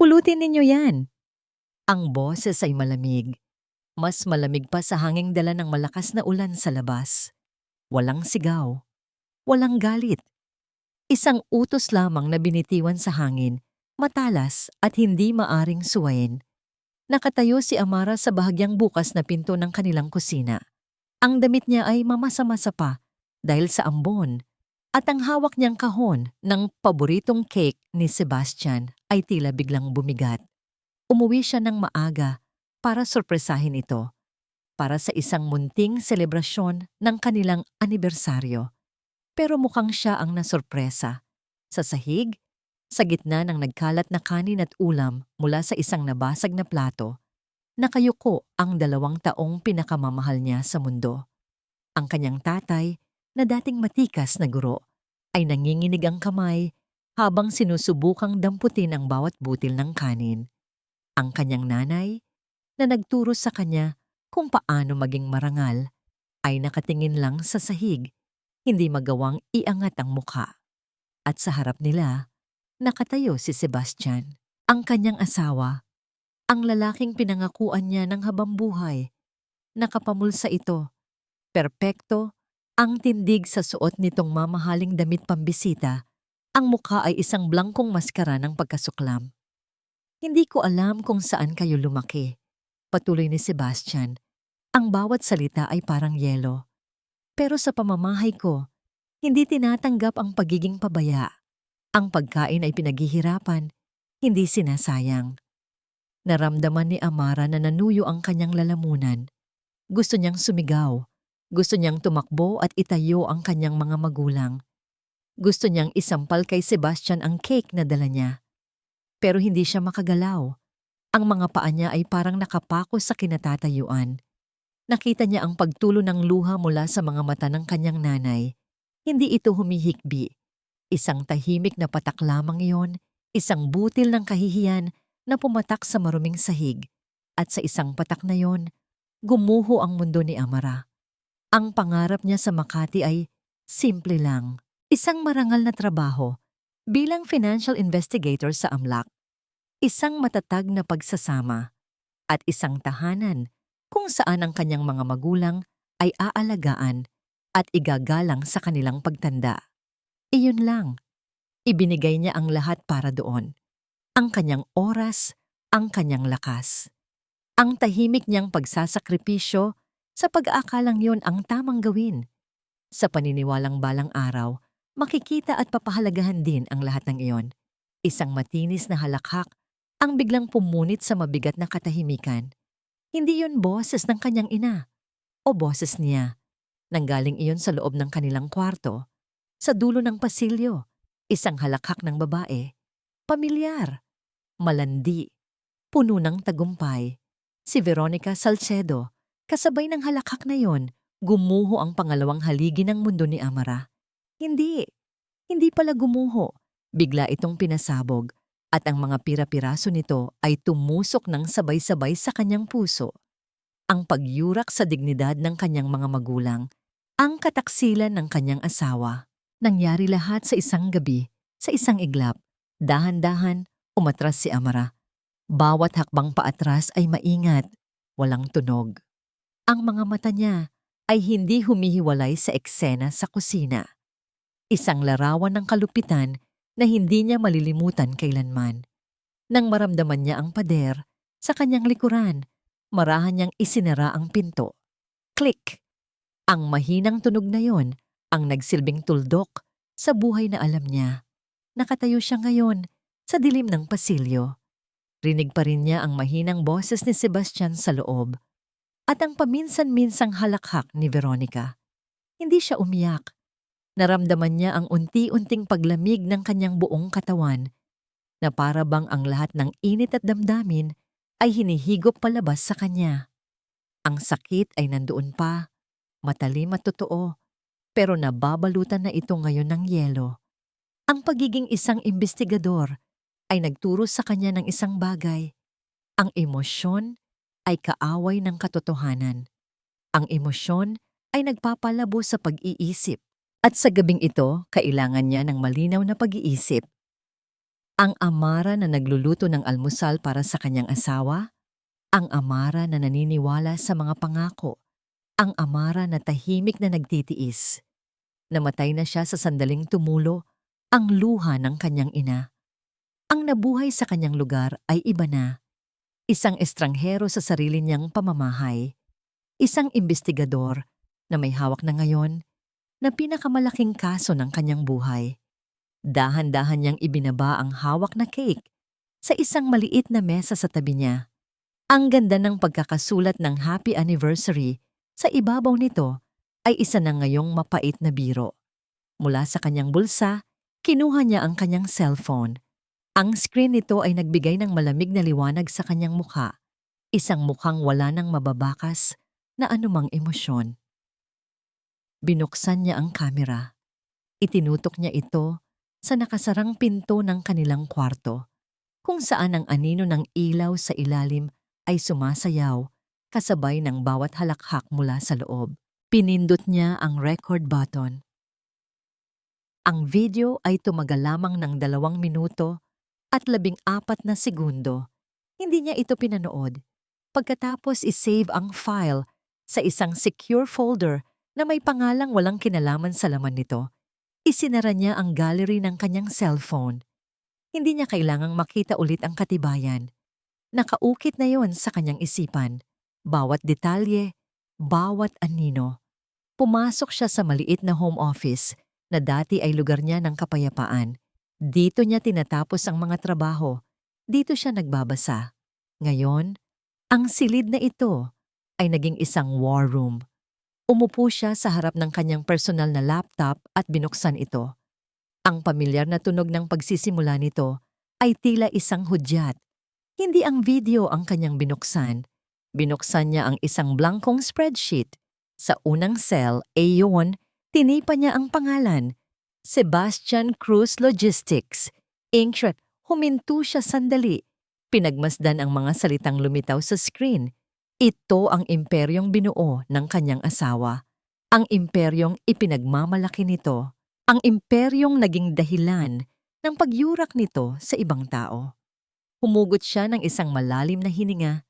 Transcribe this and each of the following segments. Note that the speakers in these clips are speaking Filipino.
Pulutin ninyo yan. Ang boses ay malamig. Mas malamig pa sa hanging dala ng malakas na ulan sa labas. Walang sigaw. Walang galit. Isang utos lamang na binitiwan sa hangin, matalas at hindi maaring suwayin. Nakatayo si Amara sa bahagyang bukas na pinto ng kanilang kusina. Ang damit niya ay mamasa-masa pa dahil sa ambon at ang hawak niyang kahon ng paboritong cake ni Sebastian ay tila biglang bumigat. Umuwi siya ng maaga para sorpresahin ito, para sa isang munting selebrasyon ng kanilang anibersaryo. Pero mukhang siya ang nasorpresa. Sa sahig, sa gitna ng nagkalat na kanin at ulam mula sa isang nabasag na plato, nakayuko ang 2 taong pinakamamahal niya sa mundo. Ang kanyang tatay, na dating matikas na guro, ay nanginginig ang kamay habang sinusubukang damputin ang bawat butil ng kanin. Ang kanyang nanay, na nagturo sa kanya kung paano maging marangal, ay nakatingin lang sa sahig, hindi magawang iangat ang mukha. At sa harap nila, nakatayo si Sebastian, ang kanyang asawa, ang lalaking pinangakuan niya ng habambuhay. Nakapamulsa ito, perpekto, ang tindig sa suot nitong mamahaling damit pambisita, ang mukha ay isang blangkong maskara ng pagkasuklam. Hindi ko alam kung saan kayo lumaki, patuloy ni Sebastian. Ang bawat salita ay parang yelo. Pero sa pamamahay ko, hindi tinatanggap ang pagiging pabaya. Ang pagkain ay pinaghihirapan, hindi sinasayang. Naramdaman ni Amara na nanuyo ang kanyang lalamunan. Gusto niyang sumigaw. Gusto niyang tumakbo at itayo ang kanyang mga magulang. Gusto niyang isampal kay Sebastian ang cake na dala niya. Pero hindi siya makagalaw. Ang mga paa niya ay parang nakapako sa kinatatayuan. Nakita niya ang pagtulo ng luha mula sa mga mata ng kanyang nanay. Hindi ito humihikbi. Isang tahimik na patak lamang iyon, isang butil ng kahihiyan na pumatak sa maruming sahig. At sa isang patak na yon, gumuho ang mundo ni Amara. Ang pangarap niya sa Makati ay simple lang. Isang marangal na trabaho bilang financial investigator sa AMLAC. Isang matatag na pagsasama at isang tahanan kung saan ang kanyang mga magulang ay aalagaan at igagalang sa kanilang pagtanda. Iyon lang. Ibinigay niya ang lahat para doon. Ang kanyang oras, ang kanyang lakas. Ang tahimik niyang pagsasakripisyo sa pag-aakalang yon ang tamang gawin. Sa paniniwalang balang araw, makikita at papahalagahan din ang lahat ng iyon. Isang matinis na halakhak ang biglang pumunit sa mabigat na katahimikan. Hindi yun boses ng kanyang ina o boses niya. Nanggaling iyon sa loob ng kanilang kwarto, sa dulo ng pasilyo, isang halakhak ng babae. Pamilyar, malandi, puno ng tagumpay. Si Veronica Salcedo, kasabay ng halakhak na yon, gumuho ang pangalawang haligi ng mundo ni Amara. Hindi pala gumuho. Bigla itong pinasabog at ang mga pira-piraso nito ay tumusok ng sabay-sabay sa kanyang puso. Ang pagyurak sa dignidad ng kanyang mga magulang, ang kataksilan ng kanyang asawa. Nangyari lahat sa isang gabi, sa isang iglap. Dahan-dahan, umatras si Amara. Bawat hakbang paatras ay maingat, walang tunog. Ang mga mata niya ay hindi humihiwalay sa eksena sa kusina. Isang larawan ng kalupitan na hindi niya malilimutan kailanman. Nang maramdaman niya ang pader sa kanyang likuran, marahan niyang isinara ang pinto. Click! Ang mahinang tunog na yon ang nagsilbing tuldok sa buhay na alam niya. Nakatayo siya ngayon sa dilim ng pasilyo. Rinig pa rin niya ang mahinang boses ni Sebastian sa loob at ang paminsan-minsang halakhak ni Veronica. Hindi siya umiyak. Naramdaman niya ang unti-unting paglamig ng kanyang buong katawan na para bang ang lahat ng init at damdamin ay hinihigop palabas sa kanya. Ang sakit ay nandoon pa, matalim at totoo, pero nababalutan na ito ngayon ng yelo. Ang pagiging isang imbestigador ay nagturo sa kanya ng isang bagay. Ang emosyon ay kaaway ng katotohanan. Ang emosyon ay nagpapalabo sa pag-iisip. At sa gabing ito, kailangan niya ng malinaw na pag-iisip. Ang amara na nagluluto ng almusal para sa kanyang asawa, ang amara na naniniwala sa mga pangako, ang amara na tahimik na nagtitiis. Namatay na siya sa sandaling tumulo ang luha ng kanyang ina. Ang nabuhay sa kanyang lugar ay iba na. Isang estranghero sa sarili niyang pamamahay. Isang imbestigador na may hawak na ngayon na pinakamalaking kaso ng kanyang buhay. Dahan-dahan niyang ibinaba ang hawak na cake sa isang maliit na mesa sa tabi niya. Ang ganda ng pagkakasulat ng happy anniversary sa ibabaw nito ay isa na ngayong mapait na biro. Mula sa kanyang bulsa, kinuha niya ang kanyang cellphone. Ang screen nito ay nagbigay ng malamig na liwanag sa kanyang mukha, isang mukhang wala nang mababakas na anumang emosyon. Binuksan niya ang kamera. Itinutok niya ito sa nakasarang pinto ng kanilang kwarto, kung saan ang anino ng ilaw sa ilalim ay sumasayaw kasabay ng bawat halakhak mula sa loob. Pinindot niya ang record button. Ang video ay tumagal lamang ng 2 minuto at 14 na segundo. Hindi niya ito pinanood. Pagkatapos isave ang file sa isang secure folder na may pangalang walang kinalaman sa laman nito. Isinara niya ang gallery ng kanyang cellphone. Hindi niya kailangang makita ulit ang katibayan. Nakaukit na yon sa kanyang isipan. Bawat detalye, bawat anino. Pumasok siya sa maliit na home office na dati ay lugar niya ng kapayapaan. Dito niya tinatapos ang mga trabaho. Dito siya nagbabasa. Ngayon, ang silid na ito ay naging isang war room. Umupo siya sa harap ng kanyang personal na laptop at binuksan ito. Ang pamilyar na tunog ng pagsisimula nito ay tila isang hudyat. Hindi ang video ang kanyang binuksan. Binuksan niya ang isang blankong spreadsheet. Sa unang cell, ayon, tinipa niya ang pangalan. Sebastian Cruz Logistics, Inc. Huminto siya sandali. Pinagmasdan ang mga salitang lumitaw sa screen. Ito ang imperyong binuo ng kanyang asawa. Ang imperyong ipinagmamalaki nito. Ang imperyong naging dahilan ng pagyurak nito sa ibang tao. Humugot siya ng isang malalim na hininga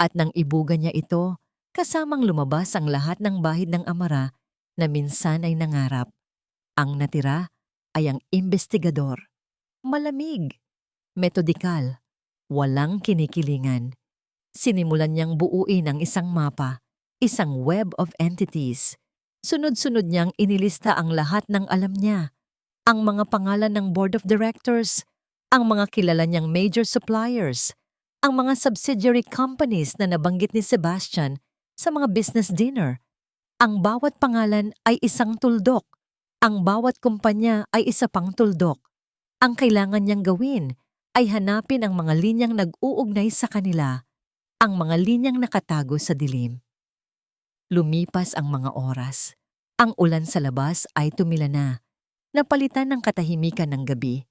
at nang ibuga niya ito, kasamang lumabas ang lahat ng bahid ng amara na minsan ay nangarap. Ang natira ay ang imbestigador. Malamig, metodikal, walang kinikilingan. Sinimulan niyang buuin ang isang mapa, isang web of entities. Sunod-sunod niyang inilista ang lahat ng alam niya, ang mga pangalan ng board of directors, ang mga kilala niyang major suppliers, ang mga subsidiary companies na nabanggit ni Sebastian sa mga business dinner. Ang bawat pangalan ay isang tuldok, ang bawat kumpanya ay isa pang tuldok. Ang kailangan niyang gawin ay hanapin ang mga linyang nag-uugnay sa kanila, ang mga linyang nakatago sa dilim. Lumipas ang mga oras. Ang ulan sa labas ay tumila na, napalitan ng katahimikan ng gabi.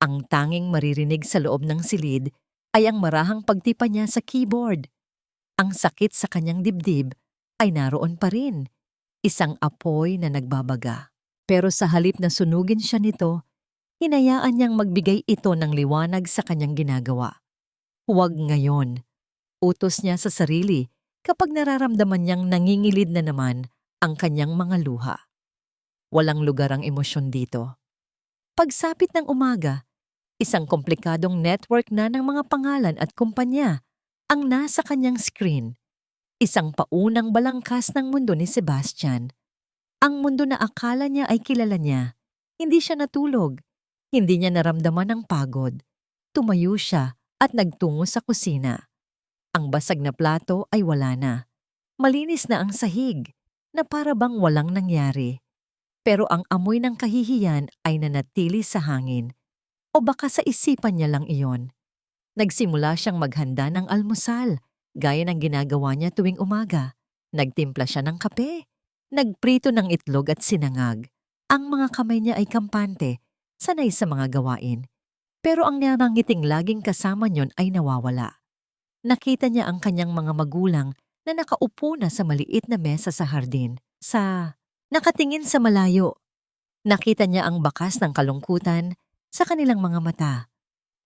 Ang tanging maririnig sa loob ng silid ay ang marahang pagtipa niya sa keyboard. Ang sakit sa kanyang dibdib ay naroon pa rin, isang apoy na nagbabaga. Pero sa halip na sunugin siya nito, hinayaan niyang magbigay ito ng liwanag sa kanyang ginagawa. Huwag ngayon. Utos niya sa sarili kapag nararamdaman niyang nangingilid na naman ang kanyang mga luha. Walang lugar ang emosyon dito. Pagsapit ng umaga, isang komplikadong network na ng mga pangalan at kumpanya ang nasa kanyang screen. Isang paunang balangkas ng mundo ni Sebastian. Ang mundo na akala niya ay kilala niya. Hindi siya natulog. Hindi niya naramdaman ang pagod. Tumayo siya at nagtungo sa kusina. Ang basag na plato ay wala na. Malinis na ang sahig, na para bang walang nangyari. Pero ang amoy ng kahihiyan ay nanatili sa hangin. O baka sa isipan niya lang iyon. Nagsimula siyang maghanda ng almusal, gaya ng ginagawa niya tuwing umaga. Nagtimpla siya ng kape. Nagprito ng itlog at sinangag. Ang mga kamay niya ay kampante, sanay sa mga gawain. Pero ang narangiting laging kasama niyon ay nawawala. Nakita niya ang kanyang mga magulang na nakaupo na sa maliit na mesa sa hardin, nakatingin sa malayo. Nakita niya ang bakas ng kalungkutan sa kanilang mga mata.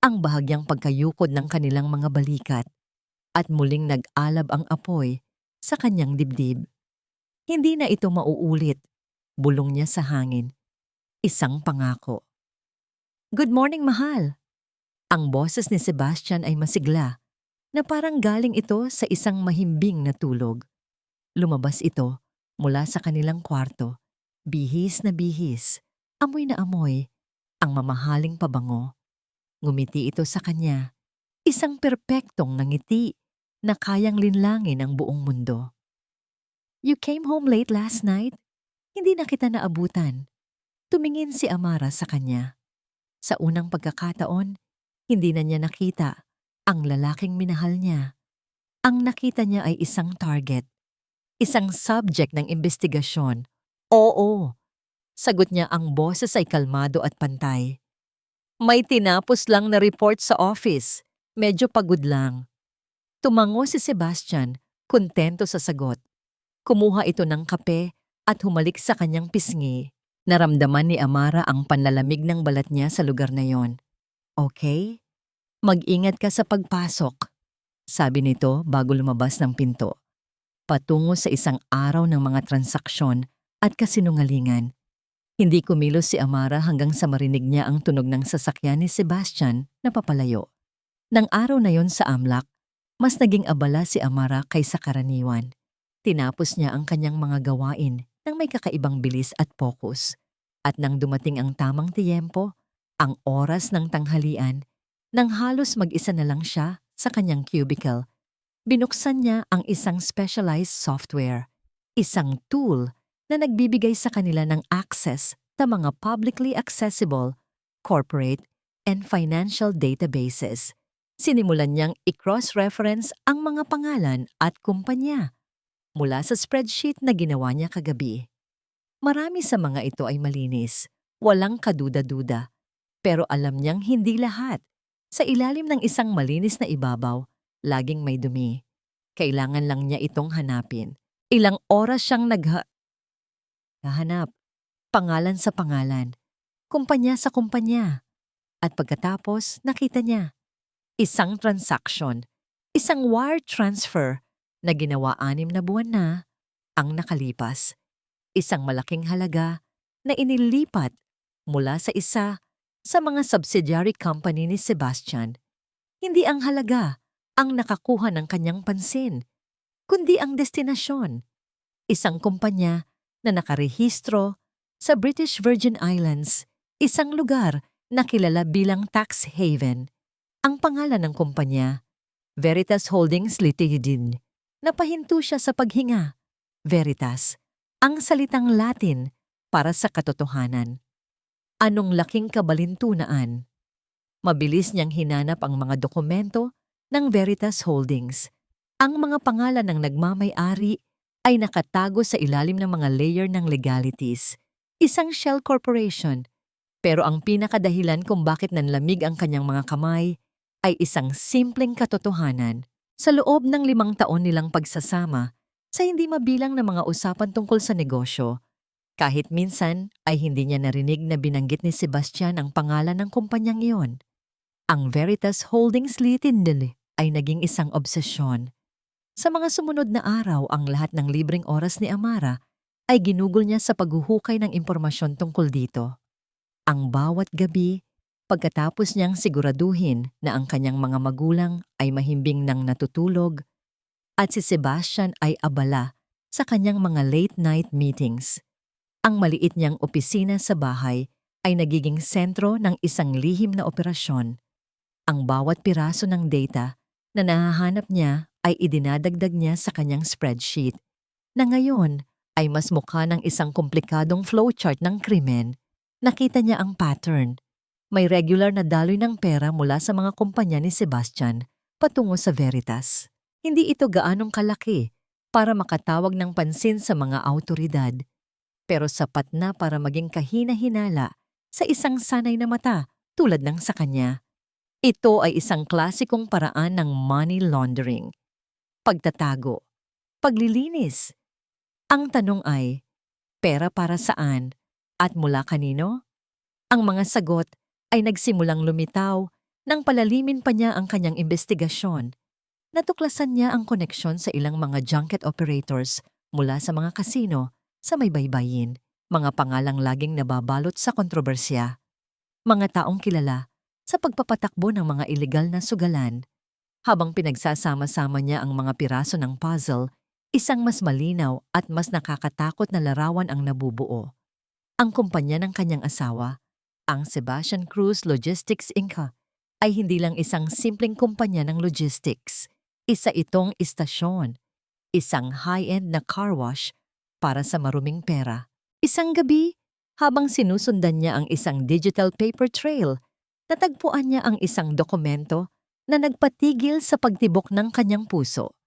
ang bahagyang pagkayukod ng kanilang mga balikat, at muling nag-alab ang apoy sa kanyang dibdib. Hindi na ito mauulit, bulong niya sa hangin. Isang pangako. Good morning, mahal. Ang boses ni Sebastian ay masigla, na parang galing ito sa isang mahimbing na tulog. Lumabas ito mula sa kanilang kwarto, bihis na bihis, amoy na amoy, ang mamahaling pabango. Ngumiti ito sa kanya, isang perpektong ngiti na kayang linlangin ang buong mundo. You came home late last night? Hindi na kita naabutan. Tumingin si Amara sa kanya. Sa unang pagkakataon, hindi na niya nakita ang lalaking minahal niya. Ang nakita niya ay isang target, isang subject ng investigasyon. Oo, sagot niya, ang boses ay kalmado at pantay. May tinapos lang na report sa office. Medyo pagod lang. Tumango si Sebastian, kontento sa sagot. Kumuha ito ng kape at humalik sa kanyang pisngi. Naramdaman ni Amara ang panlalamig ng balat niya sa lugar na yon. Okay? Mag-ingat ka sa pagpasok, sabi nito bago lumabas ng pinto. Patungo sa isang araw ng mga transaksyon at kasinungalingan. Hindi kumilos si Amara hanggang sa marinig niya ang tunog ng sasakyan ni Sebastian na papalayo. Nang araw na yon sa Amlac, mas naging abala si Amara kaysa karaniwan. Tinapos niya ang kanyang mga gawain nang may kakaibang bilis at pokus. At nang dumating ang tamang tiyempo, ang oras ng tanghalian, nang halos mag-isa na lang siya sa kanyang cubicle, binuksan niya ang isang specialized software, isang tool na nagbibigay sa kanila ng access sa mga publicly accessible, corporate, and financial databases. Sinimulan niyang i-cross-reference ang mga pangalan at kumpanya mula sa spreadsheet na ginawa niya kagabi. Marami sa mga ito ay malinis, walang kaduda-duda, pero alam niyang hindi lahat. Sa ilalim ng isang malinis na ibabaw, laging may dumi. Kailangan lang niya itong hanapin. Ilang oras siyang naghahanap, pangalan sa pangalan, kumpanya sa kumpanya. At pagkatapos, nakita niya isang transaction, isang wire transfer na ginawa 6 na buwan na ang nakalipas. Isang malaking halaga na inilipat mula sa isa sa mga subsidiary company ni Sebastian. Hindi ang halaga ang nakakuha ng kanyang pansin, kundi ang destinasyon. Isang kumpanya na nakarehistro sa British Virgin Islands, isang lugar na kilala bilang tax haven. Ang pangalan ng kumpanya, Veritas Holdings Ltd. Napahinto siya sa paghinga. Veritas, ang salitang Latin para sa katotohanan. Anong laking kabalintunaan. Mabilis niyang hinanap ang mga dokumento ng Veritas Holdings. Ang mga pangalan ng nagmamay-ari ay nakatago sa ilalim ng mga layer ng legalities. Isang shell corporation. Pero ang pinakadahilan kung bakit nanlamig ang kanyang mga kamay ay isang simpleng katotohanan. Sa loob ng 5 taon nilang pagsasama, sa hindi mabilang na mga usapan tungkol sa negosyo, kahit minsan ay hindi niya narinig na binanggit ni Sebastian ang pangalan ng kumpanyang iyon. Ang Veritas Holdings Ltd. Ay naging isang obsesyon. Sa mga sumunod na araw, ang lahat ng libreng oras ni Amara ay ginugol niya sa paghuhukay ng impormasyon tungkol dito. Ang bawat gabi, pagkatapos niyang siguraduhin na ang kanyang mga magulang ay mahimbing nang natutulog at si Sebastian ay abala sa kanyang mga late-night meetings. Ang maliit niyang opisina sa bahay ay nagiging sentro ng isang lihim na operasyon. Ang bawat piraso ng data na nahahanap niya ay idinadagdag niya sa kanyang spreadsheet na ngayon ay mas mukha ng isang komplikadong flowchart ng krimen. Nakita niya ang pattern. May regular na daloy ng pera mula sa mga kumpanya ni Sebastian patungo sa Veritas. Hindi ito gaanong kalaki para makatawag ng pansin sa mga awtoridad, pero sapat na para maging kahina-hinala sa isang sanay na mata tulad ng sa kanya. Ito ay isang klasikong paraan ng money laundering. Pagtatago, paglilinis. Ang tanong ay, pera para saan at mula kanino? Ang mga sagot ay nagsimulang lumitaw Nang palalimin pa niya ang kanyang investigasyon, natuklasan niya ang koneksyon sa ilang mga junket operators mula sa mga kasino sa may baybayin, mga pangalang laging nababalot sa kontrobersya, mga taong kilala sa pagpapatakbo ng mga ilegal na sugalan. Habang pinagsasama-sama niya ang mga piraso ng puzzle, isang mas malinaw at mas nakakatakot na larawan ang nabubuo. Ang kumpanya ng kanyang asawa, ang Sebastian Cruz Logistics Inc., ay hindi lang isang simpleng kumpanya ng logistics. Isa itong istasyon, isang high-end na car wash para sa maruming pera. Isang gabi, habang sinusundan niya ang isang digital paper trail, natagpuan niya ang isang dokumento na nagpatigil sa pagtibok ng kanyang puso.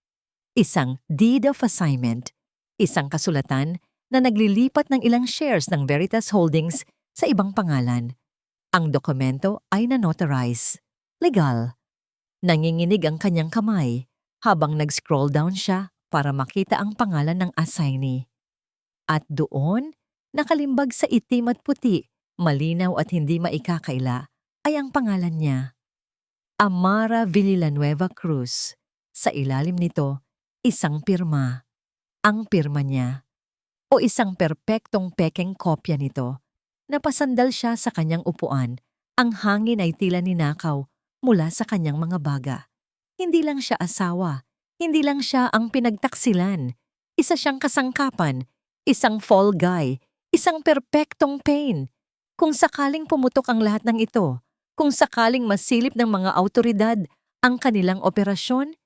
Isang deed of assignment, isang kasulatan na naglilipat ng ilang shares ng Veritas Holdings sa ibang pangalan. Ang dokumento ay na-notarize. Legal. Nanginginig ang kanyang kamay habang nag-scroll down siya para makita ang pangalan ng assignee. At doon, nakalimbag sa itim at puti, malinaw at hindi maikakaila, ay ang pangalan niya. Amara Villanueva Cruz. Sa ilalim nito, isang pirma. Ang pirma niya. O isang perpektong pekeng kopya nito. Napasandal siya sa kanyang upuan. Ang hangin ay tila ninakaw mula sa kanyang mga baga. Hindi lang siya asawa. Hindi lang siya ang pinagtaksilan. Isa siyang kasangkapan. Isang fall guy. Isang perpektong pain. Kung sakaling pumutok ang lahat ng ito, kung sakaling masilip ng mga awtoridad ang kanilang operasyon,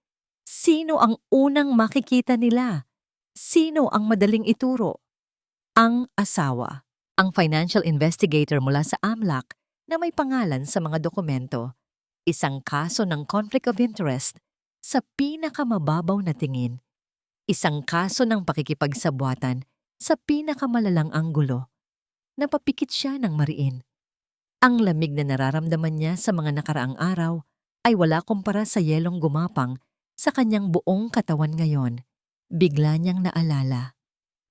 sino ang unang makikita nila? Sino ang madaling ituro? Ang asawa. Ang financial investigator mula sa AMLAC na may pangalan sa mga dokumento. Isang kaso ng conflict of interest sa pinakamamababaw na tingin. Isang kaso ng pakikipagsabwatan sa pinakamalalang anggulo. Napapikit siya ng mariin. Ang lamig na nararamdaman niya sa mga nakaraang araw ay wala kumpara sa yelong gumapang sa kanyang buong katawan ngayon. Bigla niyang naalala.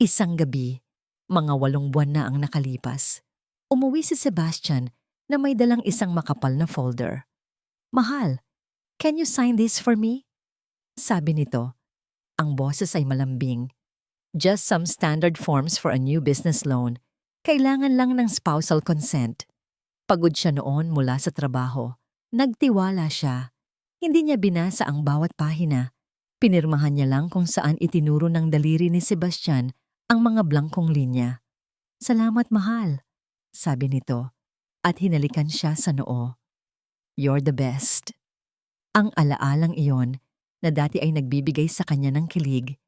Isang gabi, mga 8 buwan na ang nakalipas. Umuwi si Sebastian na may dalang isang makapal na folder. "Mahal, can you sign this for me?" Sabi nito. Ang boses ay malambing. "Just some standard forms for a new business loan. Kailangan lang ng spousal consent." Pagod siya noon mula sa trabaho. Nagtiwala siya. Hindi niya binasa ang bawat pahina. Pinirmahan niya lang kung saan itinuro ng daliri ni Sebastian ang mga blangkong linya. "Salamat, mahal," sabi nito, at hinalikan siya sa noo. "You're the best." Ang alaalang iyon, na dati ay nagbibigay sa kanya ng kilig,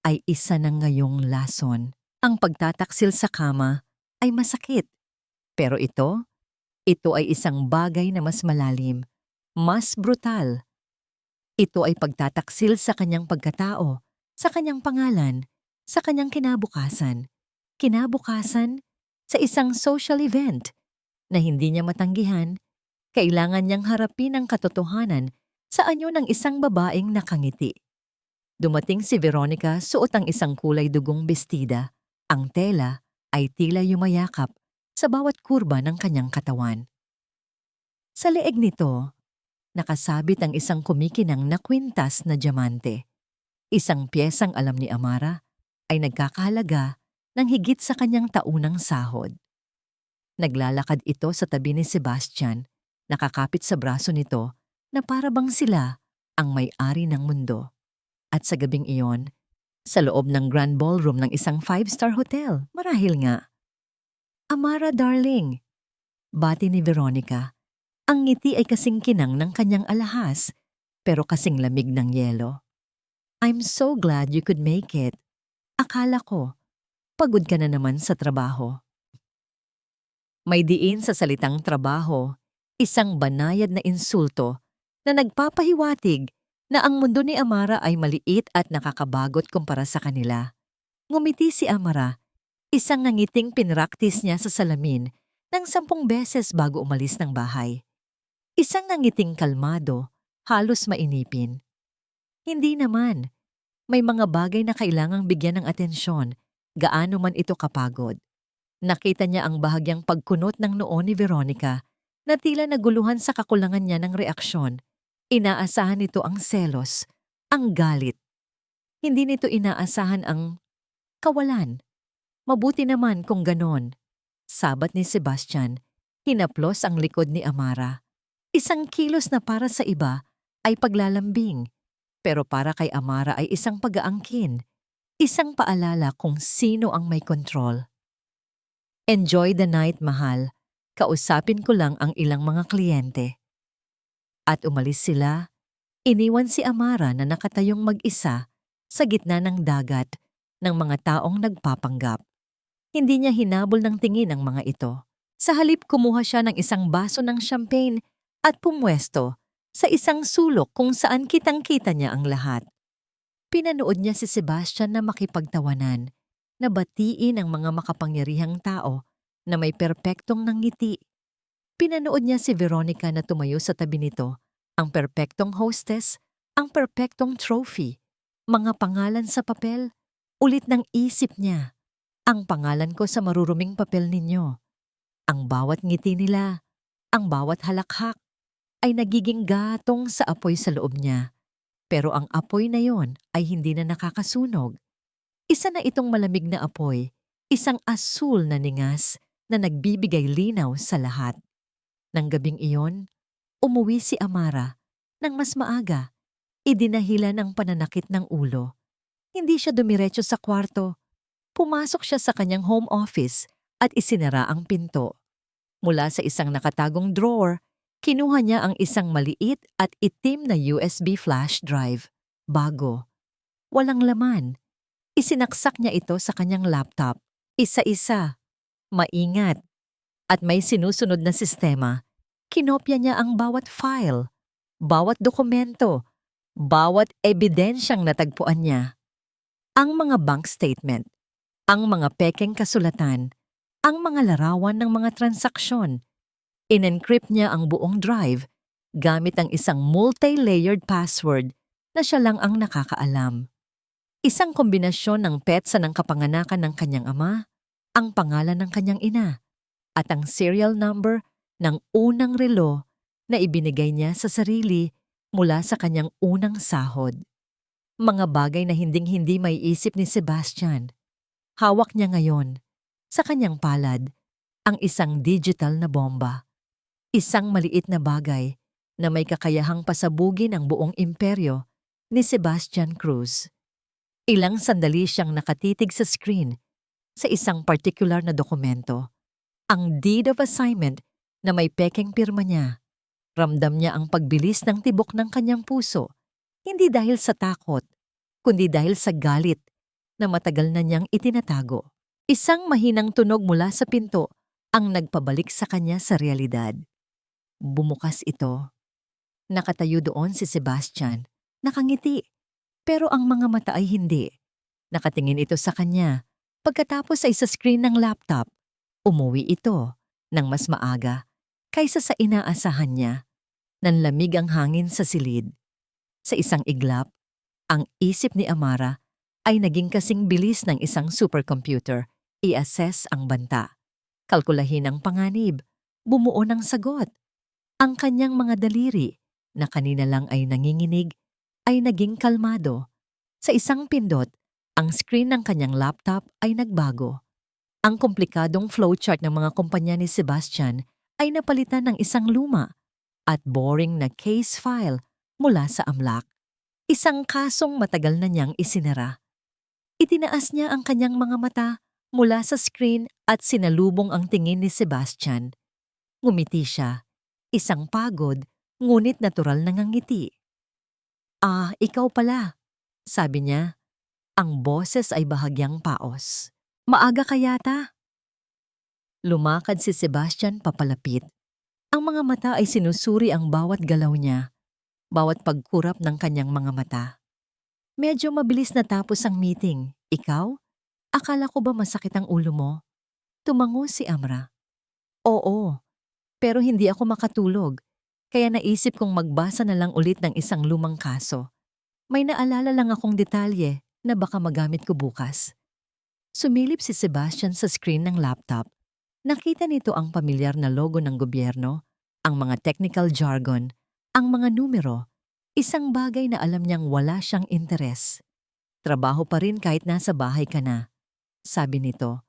ay isa ng ngayong lason. Ang pagtataksil sa kama ay masakit. Pero ito ay isang bagay na mas malalim, mas brutal. Ito ay pagtataksil sa kanyang pagkatao, sa kanyang pangalan, sa kanyang kinabukasan. Kinabukasan sa isang social event na hindi niya matanggihan, kailangan niyang harapin ang katotohanan sa anyo ng isang babaeng nakangiti. Dumating si Veronica suot ang isang kulay dugong bestida. Ang tela ay tila yumayakap sa bawat kurba ng kanyang katawan. Sa leeg nito, nakasabit ang isang kumikinang na kwintas na diamante. Isang piyesang alam ni Amara ay nagkakahalaga ng higit sa kanyang taunang sahod. Naglalakad ito sa tabi ni Sebastian, nakakapit sa braso nito na para bang sila ang may-ari ng mundo. At sa gabing iyon, sa loob ng grand ballroom ng isang 5-star hotel, marahil nga. "Amara, darling," bati ni Veronica. Ang ngiti ay kasing kinang ng kanyang alahas, pero kasing lamig ng yelo. "I'm so glad you could make it. Akala ko, pagod ka na naman sa trabaho." May diin sa salitang trabaho, isang banayad na insulto na nagpapahiwatig na ang mundo ni Amara ay maliit at nakakabagot kumpara sa kanila. Ngumiti si Amara, isang nangiting pinraktis niya sa salamin ng 10 beses bago umalis ng bahay. Isang nangiting kalmado, halos mainipin. Hindi naman. May mga bagay na kailangang bigyan ng atensyon, gaano man ito kapagod. Nakita niya ang bahagyang pagkunot ng noo ni Veronica na tila naguluhan sa kakulangan niya ng reaksyon. Inaasahan nito ang selos, ang galit. Hindi nito inaasahan ang kawalan. Mabuti naman kung ganon. Sabat ni Sebastian, hinaplos ang likod ni Amara. Isang kilos na para sa iba ay paglalambing, pero para kay Amara ay isang pag-aangkin, isang paalala kung sino ang may kontrol. Enjoy the night, mahal. Kausapin ko lang ang ilang mga kliyente. At umalis sila, iniwan si Amara na nakatayong mag-isa sa gitna ng dagat ng mga taong nagpapanggap. Hindi niya hinabol ng tingin ang mga ito. Sa halip kumuha siya ng isang baso ng champagne at pumwesto sa isang sulok kung saan kitang-kita niya ang lahat. Pinanood niya si Sebastian na makipagtawanan, na batiin ang mga makapangyarihang tao na may perpektong nangiti. Pinanood niya si Veronica na tumayo sa tabi nito, ang perpektong hostess, ang perpektong trophy, mga pangalan sa papel, ulit ng isip niya. Ang pangalan ko sa maruruming papel ninyo. Ang bawat ngiti nila, ang bawat halakhak, ay nagiging gatong sa apoy sa loob niya. Pero ang apoy na yon ay hindi na nakakasunog. Isa na itong malamig na apoy, isang asul na ningas na nagbibigay linaw sa lahat. Nang gabing iyon, umuwi si Amara nang mas maaga. Idinahilan ang pananakit ng ulo. Hindi siya dumiretso sa kwarto. Pumasok siya sa kanyang home office at isinara ang pinto. Mula sa isang nakatagong drawer, kinuha niya ang isang maliit at itim na USB flash drive. Bago. Walang laman. Isinaksak niya ito sa kanyang laptop. Isa-isa. Maingat. At may sinusunod na sistema. Kinopya niya ang bawat file, bawat dokumento, bawat ebidensyang natagpuan niya. Ang mga bank statement, ang mga pekeng kasulatan, ang mga larawan ng mga transaksyon. In-encrypt niya ang buong drive gamit ang isang multi-layered password na siya lang ang nakakaalam. Isang kombinasyon ng petsa ng kapanganakan ng kanyang ama, ang pangalan ng kanyang ina, at ang serial number ng unang relo na ibinigay niya sa sarili mula sa kanyang unang sahod. Mga bagay na hinding-hindi may isip ni Sebastian. Hawak niya ngayon, sa kanyang palad, ang isang digital na bomba. Isang maliit na bagay na may kakayahang pasabugin ang buong imperyo ni Sebastian Cruz. Ilang sandali siyang nakatitig sa screen sa isang particular na dokumento. Ang deed of assignment na may pekeng pirma niya. Ramdam niya ang pagbilis ng tibok ng kanyang puso, hindi dahil sa takot, kundi dahil sa galit na matagal na niyang itinatago. Isang mahinang tunog mula sa pinto ang nagpabalik sa kanya sa realidad. Bumukas ito. Nakatayo doon si Sebastian, nakangiti, pero ang mga mata ay hindi. Nakatingin ito sa kanya, pagkatapos ay sa screen ng laptop. Umuwi ito ng mas maaga kaysa sa inaasahan niya. Nanlamig ang hangin sa silid. Sa isang iglap, ang isip ni Amara ay naging kasing bilis ng isang supercomputer. I-assess ang banta, kalkulahin ang panganib, bumuo ng sagot. Ang kanyang mga daliri na kanina lang ay nanginginig ay naging kalmado. Sa isang pindot, ang screen ng kanyang laptop ay nagbago. Ang komplikadong flowchart ng mga kumpanya ni Sebastian ay napalitan ng isang luma at boring na case file mula sa AMLAC. Isang kasong matagal na niyang isinara. Itinaas niya ang kanyang mga mata mula sa screen at sinalubong ang tingin ni Sebastian. Ngumiti siya, isang pagod, ngunit natural na ngangiti. "Ah, ikaw pala," sabi niya. Ang boses ay bahagyang paos. "Maaga ka yata?" Lumakad si Sebastian papalapit. Ang mga mata ay sinusuri ang bawat galaw niya, bawat pagkurap ng kanyang mga mata. "Medyo mabilis natapos ang meeting. Ikaw? Akala ko ba masakit ang ulo mo?" Tumango si Amra. "Oo, pero hindi ako makatulog. Kaya naisip kong magbasa na lang ulit ng isang lumang kaso. May naalala lang akong detalye na baka magamit ko bukas." Sumilip si Sebastian sa screen ng laptop. Nakita nito ang pamilyar na logo ng gobyerno Ang mga technical jargon, ang mga numero, isang bagay na alam niyang wala siyang interes. Trabaho pa rin kahit nasa bahay ka na. Sabi nito,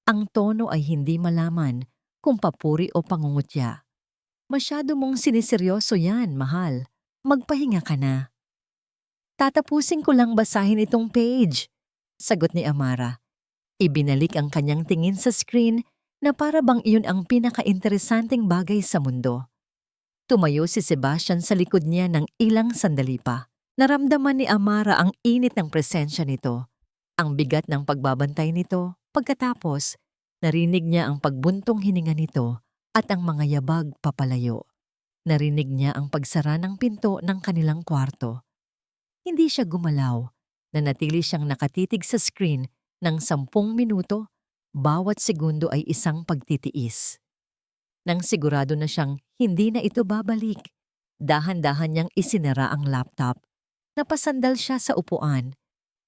ang tono ay hindi malaman kung papuri o pangungutya. Masyado mong siniseryoso yan, mahal. Magpahinga ka na. Tatapusin ko lang basahin itong page, sagot ni Amara. Ibinalik ang kanyang tingin sa screen na para bang iyon ang pinaka-interesanting bagay sa mundo. Tumayo si Sebastian sa likod niya ng ilang sandali pa. Naramdaman ni Amara ang init ng presensya nito, ang bigat ng pagbabantay nito. Pagkatapos, narinig niya ang pagbuntong hininga nito at ang mga yabag papalayo. Narinig niya ang pagsara ng pinto ng kanilang kwarto. Hindi siya gumalaw, nanatili siyang nakatitig sa screen ng 10 minuto, bawat segundo ay isang pagtitiis. Nang sigurado na siyang hindi na ito babalik, dahan-dahan niyang isinara ang laptop. Napasandal siya sa upuan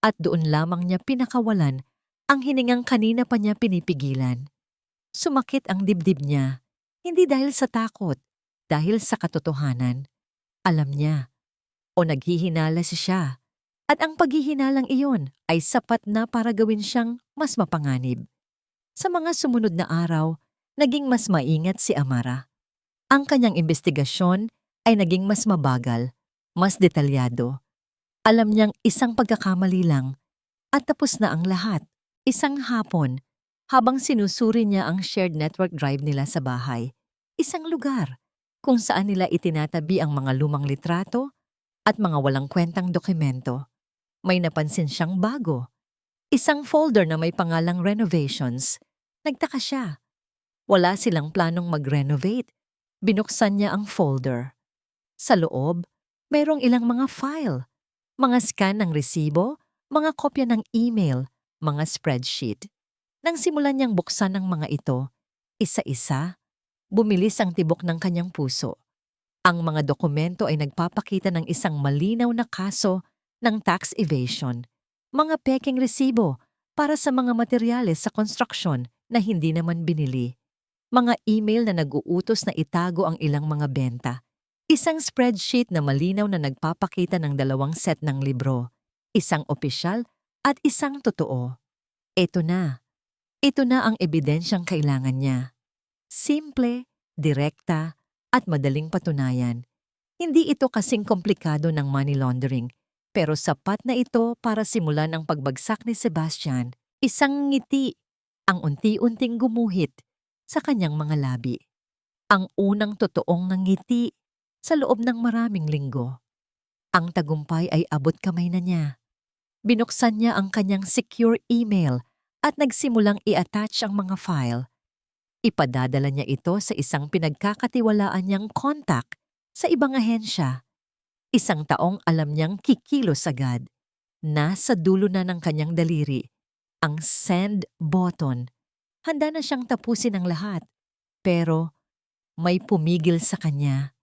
at doon lamang niya pinakawalan ang hiningang kanina pa niya pinipigilan. Sumakit ang dibdib niya, hindi dahil sa takot, dahil sa katotohanan. Alam niya, o naghihinalas siya, at ang paghihinalang iyon ay sapat na para gawin siyang mas mapanganib. Sa mga sumunod na araw, naging mas maingat si Amara. Ang kanyang investigasyon ay naging mas mabagal, mas detalyado. Alam niyang isang pagkakamali lang at tapos na ang lahat. Isang hapon, habang sinusuri niya ang shared network drive nila sa bahay, isang lugar kung saan nila itinatabi ang mga lumang litrato at mga walang kwentang dokumento, may napansin siyang bago. Isang folder na may pangalang renovations. Nagtaka siya. Wala silang planong mag-renovate. Binuksan niya ang folder. Sa loob, mayroong ilang mga file, mga scan ng resibo, mga kopya ng email, mga spreadsheet. Nang simulan niyang buksan ang mga ito, isa-isa, bumilis ang tibok ng kanyang puso. Ang mga dokumento ay nagpapakita ng isang malinaw na kaso ng tax evasion, mga peking resibo para sa mga materyales sa konstruksyon na hindi naman binili, mga email na nag-uutos na itago ang ilang mga benta, isang spreadsheet na malinaw na nagpapakita ng 2 set ng libro, isang opisyal at isang totoo. Ito na ang ebidensyang kailangan niya. Simple, direkta, at madaling patunayan. Hindi ito kasing komplikado ng money laundering, pero sapat na ito para simulan ang pagbagsak ni Sebastian. Isang ngiti ang unti-unting gumuhit sa kanyang mga labi. Ang unang totoong ngiti sa loob ng maraming linggo. Ang tagumpay ay abot kamay na niya. Binuksan niya ang kanyang secure email at nagsimulang i-attach ang mga file. Ipadadala niya ito sa isang pinagkakatiwalaan niyang contact sa ibang ahensya. Isang taong alam niyang kikilos agad. Nasa dulo na ng kanyang daliri, ang send button. Handa na siyang tapusin ang lahat. Pero may pumigil sa kanya.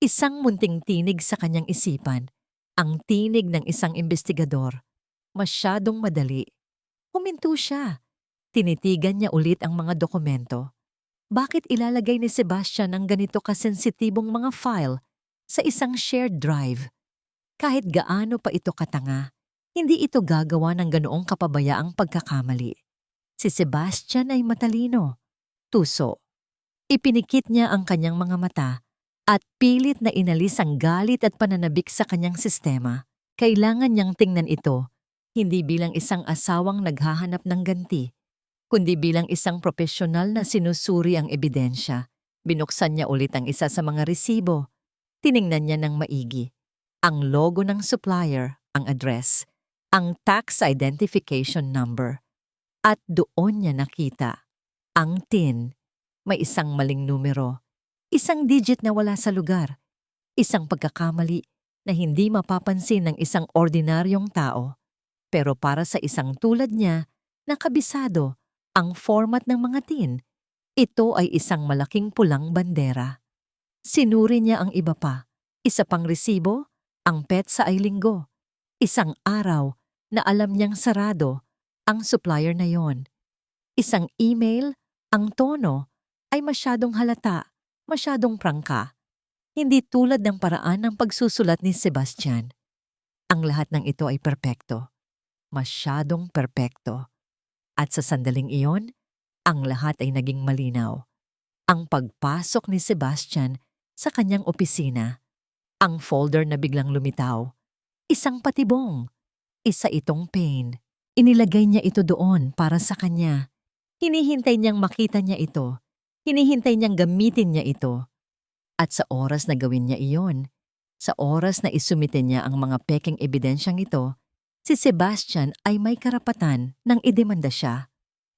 Isang munting tinig sa kanyang isipan. Ang tinig ng isang investigador. Masyadong madali. Huminto siya. Tinitigan niya ulit ang mga dokumento. Bakit ilalagay ni Sebastian ang ganito kasensitibong mga file sa isang shared drive? Kahit gaano pa ito katanga, hindi ito gagawa ng ganoong kapabayaang pagkakamali. Si Sebastian ay matalino, tuso. Ipinikit niya ang kanyang mga mata at pilit na inalis ang galit at pananabik sa kanyang sistema. Kailangan niyang tingnan ito, hindi bilang isang asawang naghahanap ng ganti, kundi bilang isang profesional na sinusuri ang ebidensya. Binuksan niya ulit ang isa sa mga resibo. Tiningnan niya ng maigi. Ang logo ng supplier, ang address, ang tax identification number. At doon niya nakita. Ang TIN, may isang maling numero. Isang digit na wala sa lugar. Isang pagkakamali na hindi mapapansin ng isang ordinaryong tao. Pero para sa isang tulad niya, nakabisado, ang format ng mga tin, ito ay isang malaking pulang bandera. Sinuri niya ang iba pa. Isa pang resibo, ang petsa ay linggo. Isang araw na alam niyang sarado ang supplier na yon. Isang email, ang tono ay masyadong halata, masyadong prangka, hindi tulad ng paraan ng pagsusulat ni Sebastian. Ang lahat ng ito ay perpekto, masyadong perpekto. At sa sandaling iyon, ang lahat ay naging malinaw. Ang pagpasok ni Sebastian sa kanyang opisina, ang folder na biglang lumitaw, isang patibong, isa itong pain. Inilagay niya ito doon para sa kanya. Hinihintay niyang makita niya ito. Hinihintay niyang gamitin niya ito. At sa oras na gawin niya iyon, sa oras na isumite niya ang mga pekeng ebidensyang ito, si Sebastian ay may karapatan nang idemanda siya.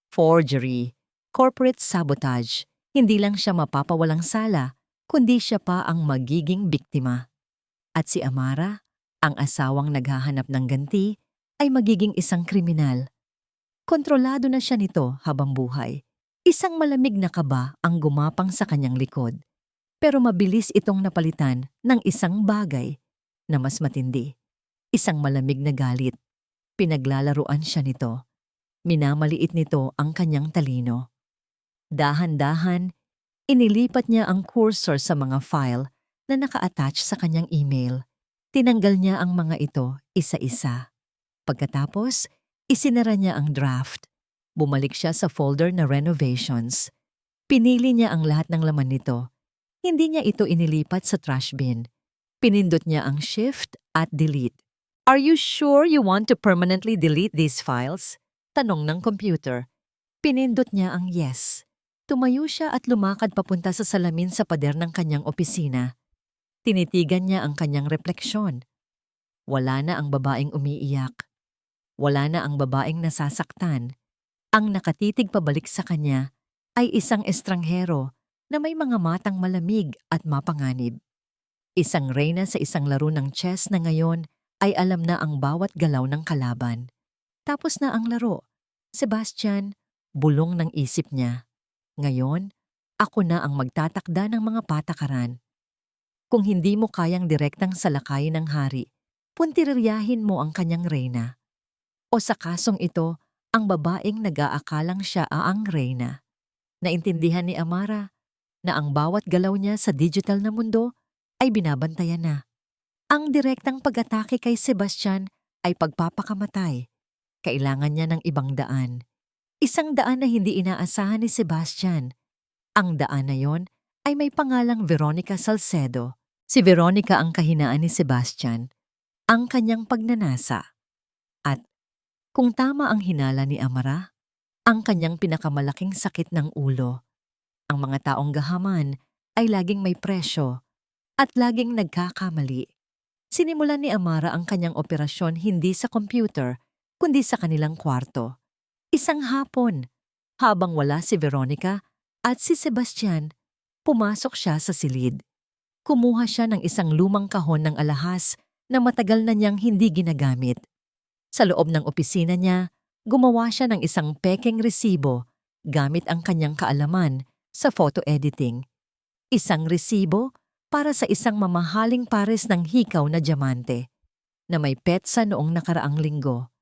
Forgery, corporate sabotage, hindi lang siya mapapawalang sala, kundi siya pa ang magiging biktima. At si Amara, ang asawang naghahanap ng ganti, ay magiging isang kriminal. Kontrolado na siya nito habang buhay. Isang malamig na kaba ang gumapang sa kanyang likod. Pero mabilis itong napalitan ng isang bagay na mas matindi. Isang malamig na galit. Pinaglalaruan siya nito. Minamaliit nito ang kanyang talino. Dahan-dahan, inilipat niya ang cursor sa mga file na naka-attach sa kanyang email. Tinanggal niya ang mga ito isa-isa. Pagkatapos, isinara niya ang draft. Bumalik siya sa folder na renovations. Pinili niya ang lahat ng laman nito. Hindi niya ito inilipat sa trash bin. Pinindot niya ang shift at delete. "Are you sure you want to permanently delete these files?" Tanong ng computer. Pinindot niya ang yes. Tumayo siya at lumakad papunta sa salamin sa pader ng kanyang opisina. Tinitigan niya ang kanyang refleksyon. Wala na ang babaeng umiiyak. Wala na ang babaeng nasasaktan. Ang nakatitig pabalik sa kanya ay isang estranghero na may mga matang malamig at mapanganib. Isang reyna sa isang laro ng chess na ngayon ay alam na ang bawat galaw ng kalaban. Tapos na ang laro. Sebastian, bulong ng isip niya. Ngayon, ako na ang magtatakda ng mga patakaran. Kung hindi mo kayang direktang salakayin ng hari, puntiryahin mo ang kanyang reyna. O sa kasong ito, ang babaeng nag-aakalang siya ang reyna. Naintindihan ni Amara na ang bawat galaw niya sa digital na mundo ay binabantayan na. Ang direktang pag-atake kay Sebastian ay pagpapakamatay. Kailangan niya ng ibang daan. Isang daan na hindi inaasahan ni Sebastian. Ang daan na yon ay may pangalang Veronica Salcedo. Si Veronica ang kahinaan ni Sebastian, ang kanyang pagnanasa. At kung tama ang hinala ni Amara, ang kanyang pinakamalaking sakit ng ulo. Ang mga taong gahaman ay laging may presyo at laging nagkakamali. Sinimulan ni Amara ang kanyang operasyon hindi sa computer, kundi sa kanilang kwarto. Isang hapon, habang wala si Veronica at si Sebastian, pumasok siya sa silid. Kumuha siya ng isang lumang kahon ng alahas na matagal na niyang hindi ginagamit. Sa loob ng opisina niya, gumawa siya ng isang pekeng resibo gamit ang kanyang kaalaman sa photo editing. Isang resibo para sa isang mamahaling pares ng hikaw na diamante na may petsa noong nakaraang linggo.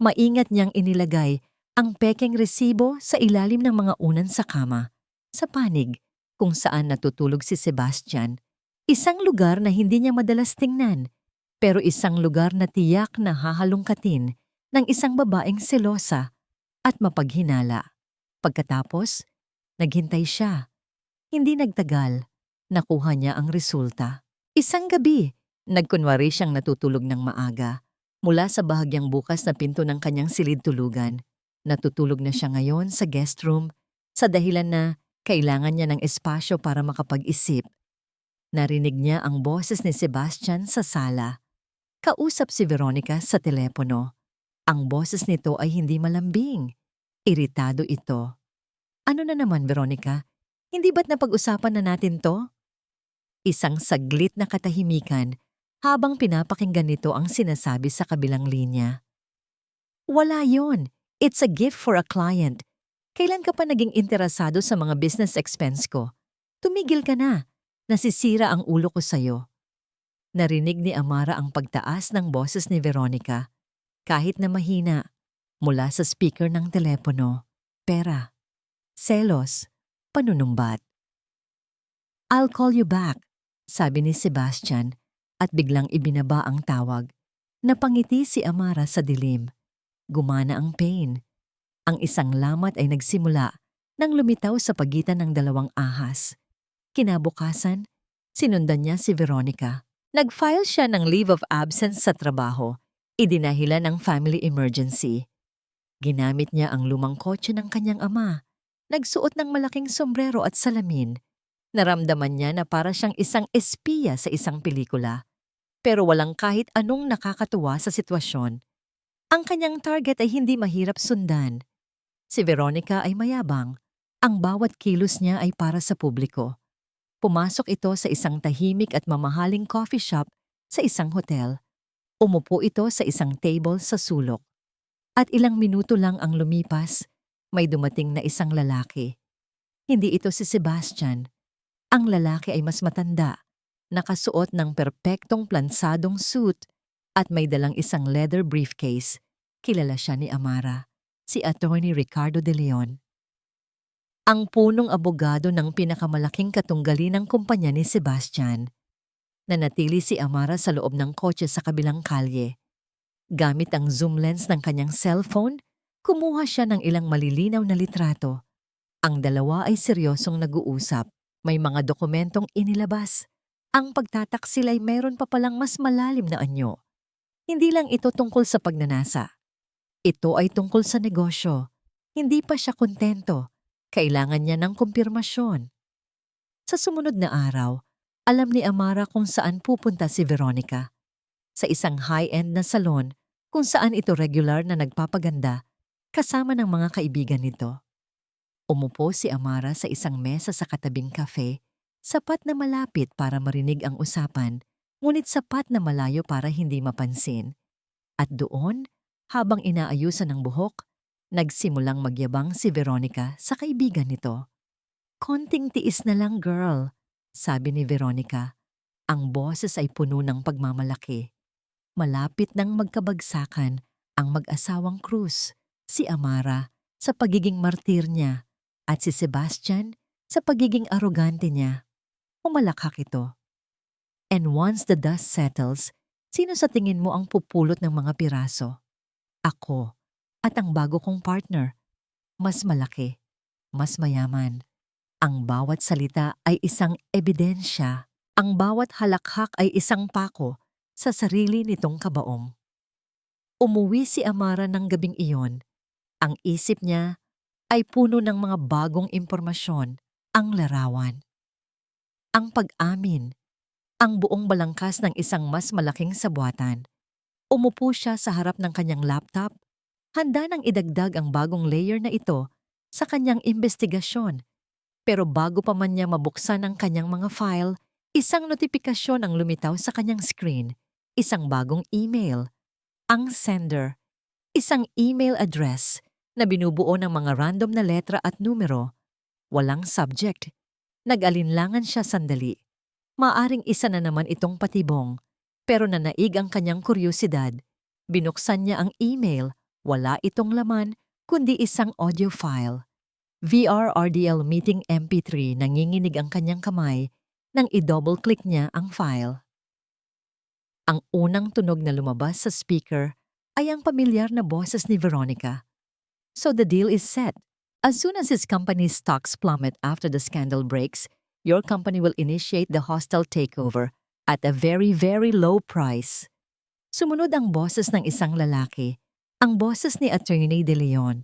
Maingat niyang inilagay ang pekeng resibo sa ilalim ng mga unan sa kama, sa panig kung saan natutulog si Sebastian. Isang lugar na hindi niya madalas tingnan, pero isang lugar na tiyak na hahalungkatin ng isang babaeng selosa at mapaghinala. Pagkatapos, naghintay siya. Hindi nagtagal, nakuha niya ang resulta. Isang gabi, nagkunwari siyang natutulog ng maaga. Mula sa bahagyang bukas na pinto ng kanyang silid tulugan, natutulog na siya ngayon sa guest room sa dahilan na kailangan niya ng espasyo para makapag-isip. Narinig niya ang boses ni Sebastian sa sala. Kausap si Veronica sa telepono. Ang boses nito ay hindi malambing. Iritado ito. "Ano na naman, Veronica? Hindi ba't napag-usapan na natin to?" Isang saglit na katahimikan habang pinapakinggan nito ang sinasabi sa kabilang linya. "Wala yon. It's a gift for a client. Kailan ka pa naging interesado sa mga business expense ko? Tumigil ka na. Nasisira ang ulo ko sa'yo." Narinig ni Amara ang pagtaas ng boses ni Veronica. Kahit na mahina, mula sa speaker ng telepono. Pera, selos, panunumbat. I'll call you back, sabi ni Sebastian at biglang ibinaba ang tawag. Napangiti si Amara sa dilim. Gumana ang pain. Ang isang lamat ay nagsimula nang lumitaw sa pagitan ng dalawang ahas. Kinabukasan, sinundan niya si Veronica. Nag-file siya ng leave of absence sa trabaho. Idinahilan ng family emergency. Ginamit niya ang lumang kotse ng kanyang ama. Nagsuot ng malaking sombrero at salamin. Naramdaman niya na para siyang isang espiya sa isang pelikula. Pero walang kahit anong nakakatuwa sa sitwasyon. Ang kanyang target ay hindi mahirap sundan. Si Veronica ay mayabang. Ang bawat kilos niya ay para sa publiko. Pumasok ito sa isang tahimik at mamahaling coffee shop sa isang hotel. Umupo ito sa isang table sa sulok. At ilang minuto lang ang lumipas, may dumating na isang lalaki. Hindi ito si Sebastian. Ang lalaki ay mas matanda, nakasuot ng perpektong plansadong suit at may dalang isang leather briefcase. Kilala siya ni Amara, si Attorney Ricardo de Leon. Ang punong abogado ng pinakamalaking katunggali ng kumpanya ni Sebastian. Nanatili si Amara sa loob ng kotse sa kabilang kalye. Gamit ang zoom lens ng kanyang cellphone, kumuha siya ng ilang malilinaw na litrato. Ang dalawa ay seryosong nag-uusap. May mga dokumentong inilabas. Ang pagtataksil ay mayroon pa palang mas malalim na anyo. Hindi lang ito tungkol sa pagnanasa. Ito ay tungkol sa negosyo. Hindi pa siya kontento. Kailangan niya ng kumpirmasyon. Sa sumunod na araw, alam ni Amara kung saan pupunta si Veronica. Sa isang high-end na salon kung saan ito regular na nagpapaganda kasama ng mga kaibigan nito. Umupo si Amara sa isang mesa sa katabing cafe, sapat na malapit para marinig ang usapan, ngunit sapat na malayo para hindi mapansin. At doon, habang inaayusan ng buhok, nagsimulang magyabang si Veronica sa kaibigan nito. "Konting tiis na lang, girl," sabi ni Veronica. Ang boses ay puno ng pagmamalaki. Malapit nang magkabagsakan ang mag-asawang Cruz, si Amara sa pagiging martir niya at si Sebastian sa pagiging arogante niya. Umalakhak ito. "And once the dust settles, sino sa tingin mo ang pupulot ng mga piraso?" "Ako at ang bago kong partner. Mas malaki, mas mayaman. Ang bawat salita ay isang ebidensya. Ang bawat halakhak ay isang pako sa sarili nitong kabaong." Umuwi si Amara ng gabing iyon. Ang isip niya ay puno ng mga bagong impormasyon, ang larawan. Ang pag-amin, ang buong balangkas ng isang mas malaking sabwatan. Umupo siya sa harap ng kanyang laptop, handa nang idagdag ang bagong layer na ito sa kanyang investigasyon. Pero bago pa man niya mabuksan ang kanyang mga file, isang notifikasyon ang lumitaw sa kanyang screen. Isang bagong email. Ang sender. Isang email address na binubuo ng mga random na letra at numero. Walang subject. Nag-alinlangan siya sandali. Maaring isa na naman itong patibong. Pero nanaig ang kanyang kuryosidad. Binuksan niya ang email. Wala itong laman, kundi isang audio file. VRRDL meeting MP3, nanginginig ang kanyang kamay nang i-double-click niya ang file. Ang unang tunog na lumabas sa speaker ay ang pamilyar na boses ni Veronica. "So the deal is set. As soon as his company's stocks plummet after the scandal breaks, your company will initiate the hostile takeover at a very, very low price." Sumunod ang boses ng isang lalaki, ang boses ni Attorney De Leon.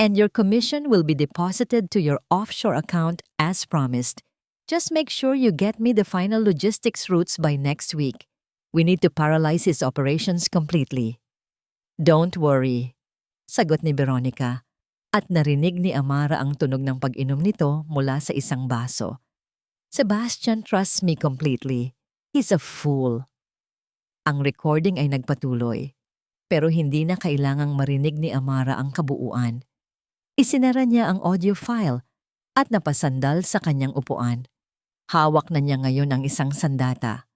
"And your commission will be deposited to your offshore account as promised. Just make sure you get me the final logistics routes by next week. We need to paralyze his operations completely." "Don't worry," sagot ni Veronica, at narinig ni Amara ang tunog ng pag-inom nito mula sa isang baso. "Sebastian trusts me completely. He's a fool." Ang recording ay nagpatuloy, pero hindi na kailangang marinig ni Amara ang kabuuan. Isinara niya ang audio file at napasandal sa kanyang upuan. Hawak na niya ngayon ang isang sandata.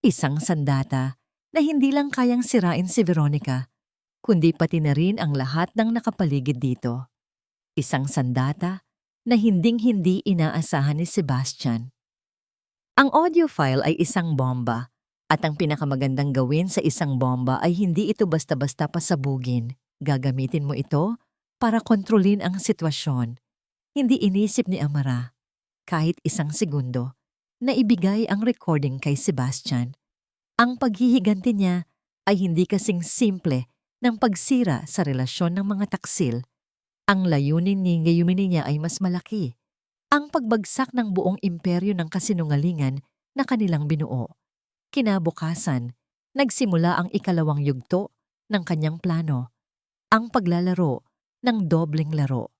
Isang sandata na hindi lang kayang sirain si Veronica, kundi pati na rin ang lahat ng nakapaligid dito. Isang sandata na hinding-hindi inaasahan ni Sebastian. Ang audio file ay isang bomba, at ang pinakamagandang gawin sa isang bomba ay hindi ito basta-basta pasabugin. Gagamitin mo ito para kontrolin ang sitwasyon. Hindi inisip ni Amara, kahit isang segundo, na ibigay ang recording kay Sebastian. Ang paghihiganti niya ay hindi kasing simple ng pagsira sa relasyon ng mga taksil. Ang layunin ni niya ay mas malaki. Ang pagbagsak ng buong imperyo ng kasinungalingan na kanilang binuo. Kinabukasan, nagsimula ang ikalawang yugto ng kanyang plano, ang paglalaro ng dobleng laro.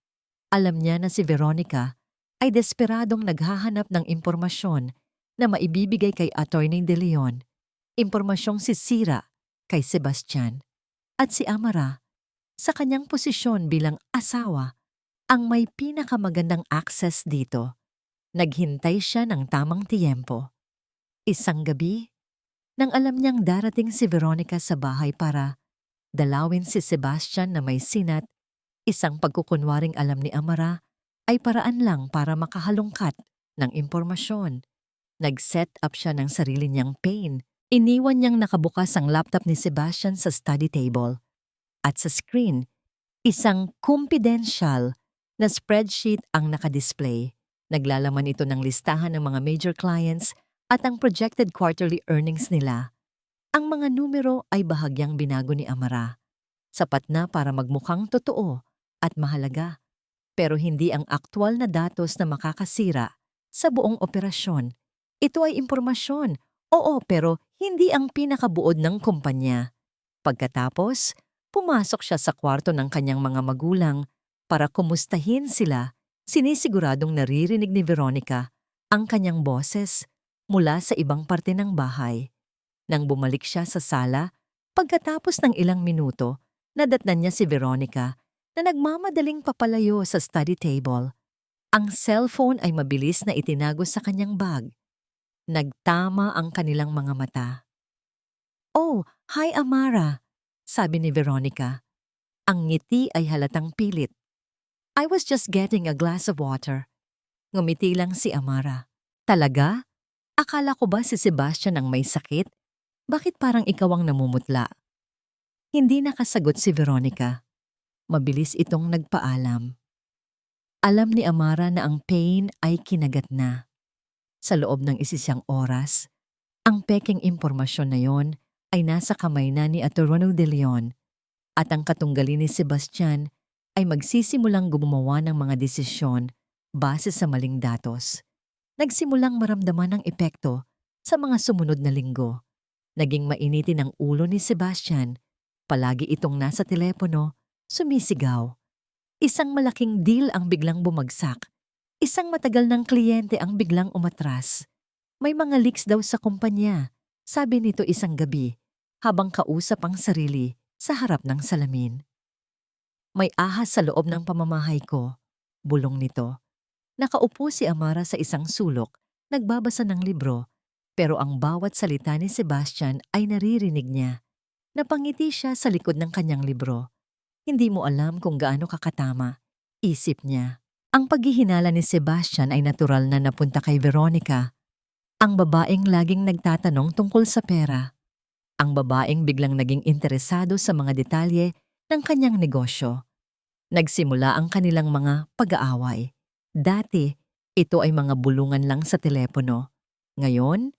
Alam niya na si Veronica ay desperadong naghahanap ng impormasyon na maibibigay kay Attorney De Leon, impormasyong sisira kay Sebastian. At si Amara, sa kanyang posisyon bilang asawa, ang may pinakamagandang access dito. Naghintay siya ng tamang tiyempo. Isang gabi, nang alam niyang darating si Veronica sa bahay para dalawin si Sebastian na may sinat, isang pagkukunwaring alam ni Amara ay paraan lang para makahalungkat ng impormasyon. Nag-set up siya ng sarili niyang pain. Iniwan niyang nakabukas ang laptop ni Sebastian sa study table. At sa screen, isang confidential na spreadsheet ang nakadisplay. Naglalaman ito ng listahan ng mga major clients at ang projected quarterly earnings nila. Ang mga numero ay bahagyang binago ni Amara. Sapat na para magmukhang totoo at mahalaga, pero hindi ang aktwal na datos na makakasira sa buong operasyon. Ito ay impormasyon, oo, pero hindi ang pinakabuod ng kumpanya. Pagkatapos, pumasok siya sa kwarto ng kanyang mga magulang para kumustahin sila. Sinisiguradong naririnig ni Veronica ang kanyang boses mula sa ibang parte ng bahay. Nang bumalik siya sa sala, pagkatapos ng ilang minuto, nadatnan niya si Veronica na nagmamadaling papalayo sa study table. Ang cellphone ay mabilis na itinago sa kanyang bag. Nagtama ang kanilang mga mata. "Oh, hi Amara," sabi ni Veronica. Ang ngiti ay halatang pilit. "I was just getting a glass of water." Ngumiti lang si Amara. "Talaga? Akala ko ba si Sebastian ang may sakit? Bakit parang ikaw ang namumutla?" Hindi nakasagot si Veronica. Mabilis itong nagpaalam. Alam ni Amara na ang pain ay kinagat na. Sa loob ng isisang oras, ang peking impormasyon na yon ay nasa kamay na ni Attorney De Leon at ang katunggali ni Sebastian ay magsisimulang gumawa ng mga desisyon base sa maling datos. Nagsimulang maramdaman ang epekto sa mga sumunod na linggo. Naging mainitin ang ulo ni Sebastian. Palagi itong nasa telepono, sumisigaw. Isang malaking deal ang biglang bumagsak. Isang matagal ng kliyente ang biglang umatras. May mga leaks daw sa kumpanya, sabi nito isang gabi, habang kausap ang sarili sa harap ng salamin. "May ahas sa loob ng pamamahay ko," bulong nito. Nakaupo si Amara sa isang sulok, nagbabasa ng libro, pero ang bawat salita ni Sebastian ay naririnig niya. Napangiti siya sa likod ng kanyang libro. Hindi mo alam kung gaano kakatama, isip niya. Ang paghihinala ni Sebastian ay natural na napunta kay Veronica, ang babaeng laging nagtatanong tungkol sa pera. Ang babaeng biglang naging interesado sa mga detalye ng kanyang negosyo. Nagsimula ang kanilang mga pag-aaway. Dati, ito ay mga bulungan lang sa telepono. Ngayon,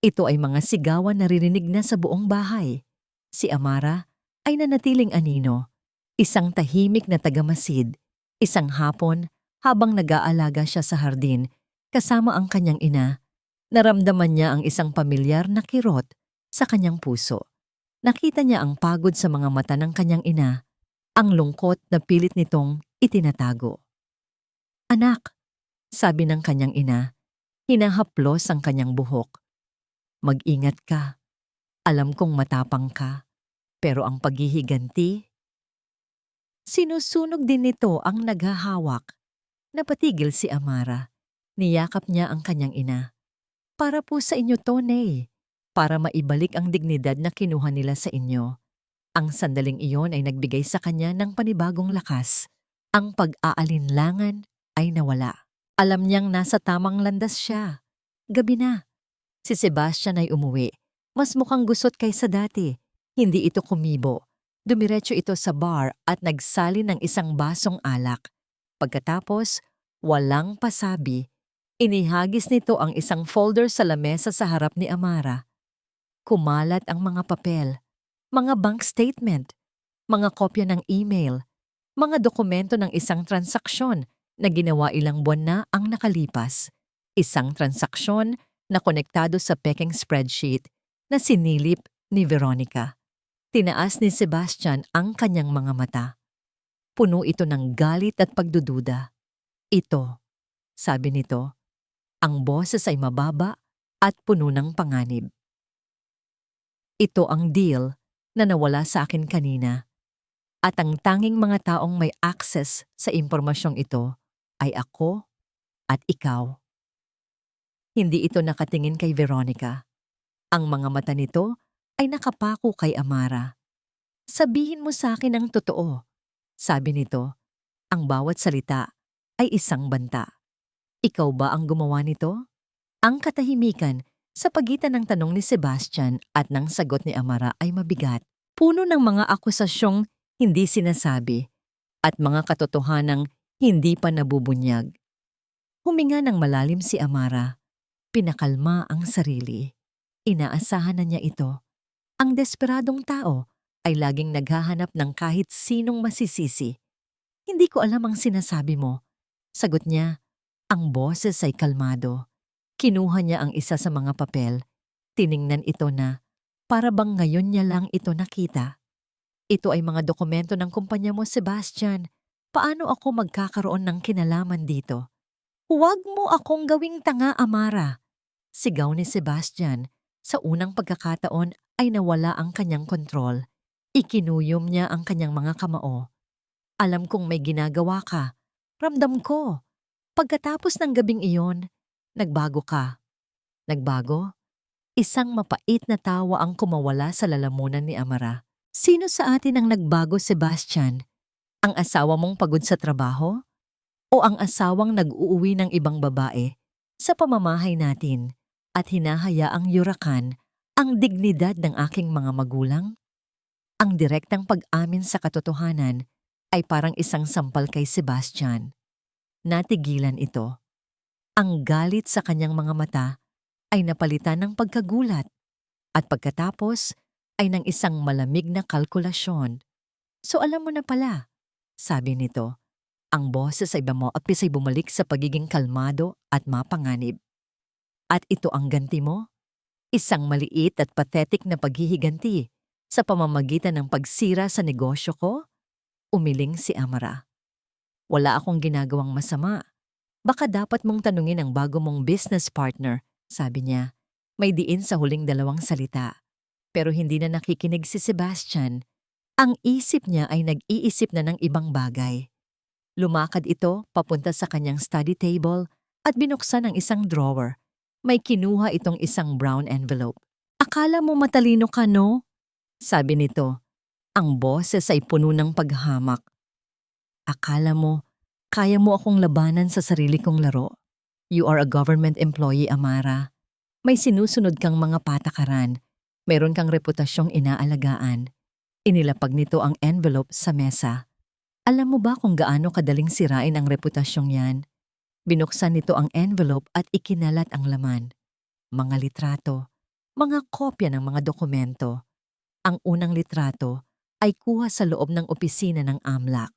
ito ay mga sigawan na naririnig na sa buong bahay. Si Amara ay nanatiling anino, isang tahimik na tagamasid. Isang hapon, habang nag-aalaga siya sa hardin kasama ang kanyang ina, naramdaman niya ang isang pamilyar na kirot sa kanyang puso. Nakita niya ang pagod sa mga mata ng kanyang ina, ang lungkot na pilit nitong itinatago. "Anak," sabi ng kanyang ina, hinahaplos ang kanyang buhok. "Mag-ingat ka. Alam kong matapang ka, pero ang paghihiganti..." Sinusunog din nito ang naghahawak. Napatigil si Amara. Niyakap niya ang kanyang ina. "Para po sa inyo to, Nay. Para maibalik ang dignidad na kinuha nila sa inyo." Ang sandaling iyon ay nagbigay sa kanya ng panibagong lakas. Ang pag-aalinlangan ay nawala. Alam niyang nasa tamang landas siya. Gabi na. Si Sebastian ay umuwi. Mas mukhang gusot kaysa dati. Hindi ito kumibo. Dumiretso ito sa bar at nagsali ng isang basong alak. Pagkatapos, walang pasabi, inihagis nito ang isang folder sa lamesa sa harap ni Amara. Kumalat ang mga papel, mga bank statement, mga kopya ng email, mga dokumento ng isang transaksyon na ginawa ilang buwan na ang nakalipas. Isang transaksyon na konektado sa peking spreadsheet na sinilip ni Veronica. Tinaas ni Sebastian ang kanyang mga mata. Puno ito ng galit at pagdududa. Ito, sabi nito, ang boses ay mababa at puno ng panganib. Ito ang deal na nawala sa akin kanina. At ang tanging mga taong may access sa impormasyong ito ay ako at ikaw. Hindi ito nakatingin kay Veronica. Ang mga mata nito ay nakapako kay Amara. Sabihin mo sa akin ang totoo. Sabi nito, ang bawat salita ay isang banta. Ikaw ba ang gumawa nito? Ang katahimikan sa pagitan ng tanong ni Sebastian at ng sagot ni Amara ay mabigat. Puno ng mga akusasyong hindi sinasabi at mga katotohanang hindi pa nabubunyag. Huminga ng malalim si Amara. Pinakalma ang sarili. Inaasahan na niya ito. Ang desperadong tao ay laging naghahanap ng kahit sinong masisisi. Hindi ko alam ang sinasabi mo. Sagot niya, ang boses ay kalmado. Kinuha niya ang isa sa mga papel. Tiningnan ito na, para bang ngayon niya lang ito nakita. Ito ay mga dokumento ng kumpanya mo, Sebastian. Paano ako magkakaroon ng kinalaman dito? Huwag mo akong gawing tanga, Amara. Sigaw ni Sebastian. Sa unang pagkakataon ay nawala ang kanyang kontrol. Ikinuyom niya ang kanyang mga kamao. Alam kong may ginagawa ka. Ramdam ko. Pagkatapos ng gabing iyon, nagbago ka. Nagbago? Isang mapait na tawa ang kumawala sa lalamunan ni Amara. Sino sa atin ang nagbago, Sebastian? Ang asawa mong pagod sa trabaho? O ang asawang nag-uuwi ng ibang babae sa pamamahay natin at hinahayaang yurakan ang dignidad ng aking mga magulang? Ang direktang pag-amin sa katotohanan ay parang isang sampal kay Sebastian. Natigilan ito. Ang galit sa kanyang mga mata ay napalitan ng pagkagulat at pagkatapos ay ng isang malamig na kalkulasyon. So alam mo na pala, sabi nito. Ang boses ay ay bumalik sa pagiging kalmado at mapanganib. At ito ang ganti mo? Isang maliit at pathetic na paghihiganti sa pamamagitan ng pagsira sa negosyo ko? Umiling si Amara. Wala akong ginagawang masama. Baka dapat mong tanungin ang bago mong business partner, sabi niya. May diin sa huling dalawang salita. Pero hindi na nakikinig si Sebastian. Ang isip niya ay nag-iisip na ng ibang bagay. Lumakad ito papunta sa kanyang study table at binuksan ang isang drawer. May kinuha itong isang brown envelope. Akala mo matalino ka, no? Sabi nito. Ang boses ay puno ng paghamak. Akala mo, kaya mo akong labanan sa sarili kong laro? You are a government employee, Amara. May sinusunod kang mga patakaran. Meron kang reputasyong inaalagaan. Inilapag nito ang envelope sa mesa. Alam mo ba kung gaano kadaling sirain ang reputasyong yan? Binuksan nito ang envelope at ikinalat ang laman. Mga litrato, mga kopya ng mga dokumento. Ang unang litrato ay kuha sa loob ng opisina ng AMLAC.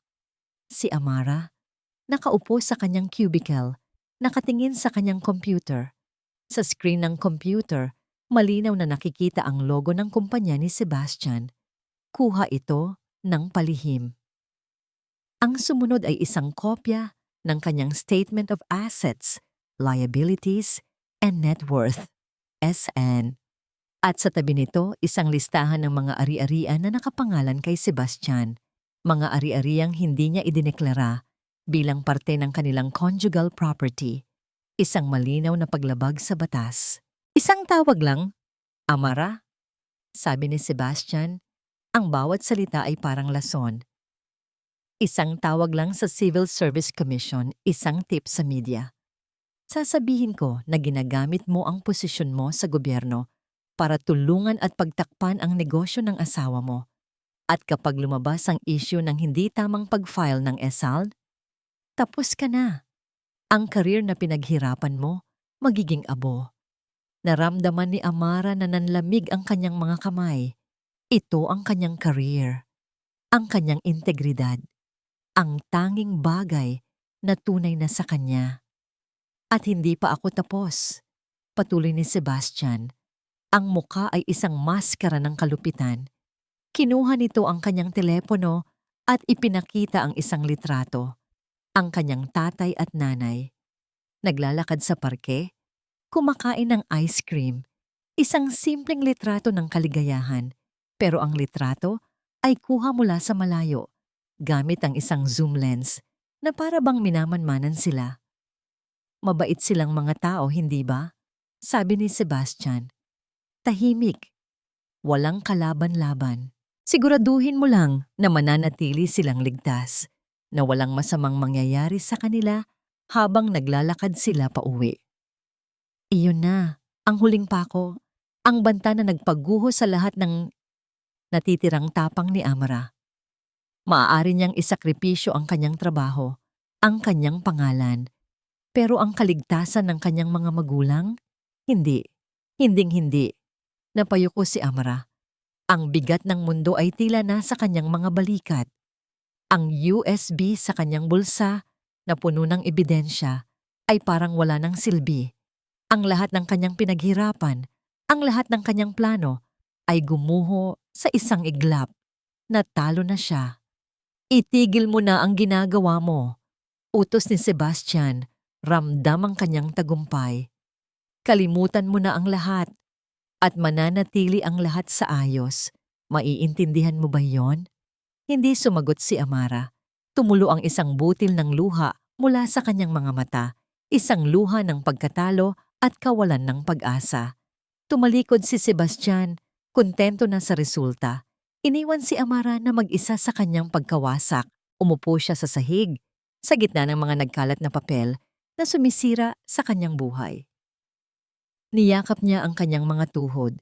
Si Amara, nakaupo sa kanyang cubicle, nakatingin sa kanyang computer. Sa screen ng computer, malinaw na nakikita ang logo ng kumpanya ni Sebastian. Kuha ito ng palihim. Ang sumunod ay isang kopya ng kanyang Statement of Assets, Liabilities, and Net Worth, SN. At sa tabi nito, isang listahan ng mga ari-arian na nakapangalan kay Sebastian. Mga ari-ariang hindi niya idineklara bilang parte ng kanilang conjugal property. Isang malinaw na paglabag sa batas. Isang tawag lang, Amara, sabi ni Sebastian. Ang bawat salita ay parang lason. Isang tawag lang sa Civil Service Commission, isang tip sa media. Sasabihin ko na ginagamit mo ang posisyon mo sa gobyerno para tulungan at pagtakpan ang negosyo ng asawa mo. At kapag lumabas ang issue ng hindi tamang pag-file ng ESALD, tapos ka na. Ang career na pinaghirapan mo, magiging abo. Naramdaman ni Amara na nanlamig ang kanyang mga kamay. Ito ang kanyang career, ang kanyang integridad, ang tanging bagay na tunay na sa kanya. At hindi pa ako tapos. Patuloy ni Sebastian. Ang muka ay isang maskara ng kalupitan. Kinuha nito ang kanyang telepono at ipinakita ang isang litrato. Ang kanyang tatay at nanay. Naglalakad sa parke, kumakain ng ice cream. Isang simpleng litrato ng kaligayahan. Pero ang litrato ay kuha mula sa malayo, gamit ang isang zoom lens na para bang minamanmanan sila. Mabait silang mga tao, hindi ba? Sabi ni Sebastian. Tahimik. Walang kalaban-laban. Siguraduhin mo lang na mananatili silang ligtas, na walang masamang mangyayari sa kanila habang naglalakad sila pauwi. Iyon na, ang huling pako, ang banta na nagpaguho sa lahat ng natitirang tapang ni Amara. Maaari niyang isakripisyo ang kanyang trabaho, ang kanyang pangalan, pero ang kaligtasan ng kanyang mga magulang? Hindi. Hinding-hindi. Napayuko si Amara. Ang bigat ng mundo ay tila nasa kanyang mga balikat. Ang USB sa kanyang bulsa na puno ng ebidensya ay parang wala ng silbi. Ang lahat ng kanyang pinaghirapan, ang lahat ng kanyang plano ay gumuho sa isang iglap. Natalo na siya. Itigil mo na ang ginagawa mo. Utos ni Sebastian, ramdam ang kanyang tagumpay. Kalimutan mo na ang lahat at mananatili ang lahat sa ayos. Maiintindihan mo ba yon? Hindi sumagot si Amara. Tumulo ang isang butil ng luha mula sa kanyang mga mata, isang luha ng pagkatalo at kawalan ng pag-asa. Tumalikod si Sebastian, kontento na sa resulta. Iniwan si Amara na mag-isa sa kanyang pagkawasak. Umupo siya sa sahig, sa gitna ng mga nagkalat na papel na sumisira sa kanyang buhay. Niyakap niya ang kanyang mga tuhod.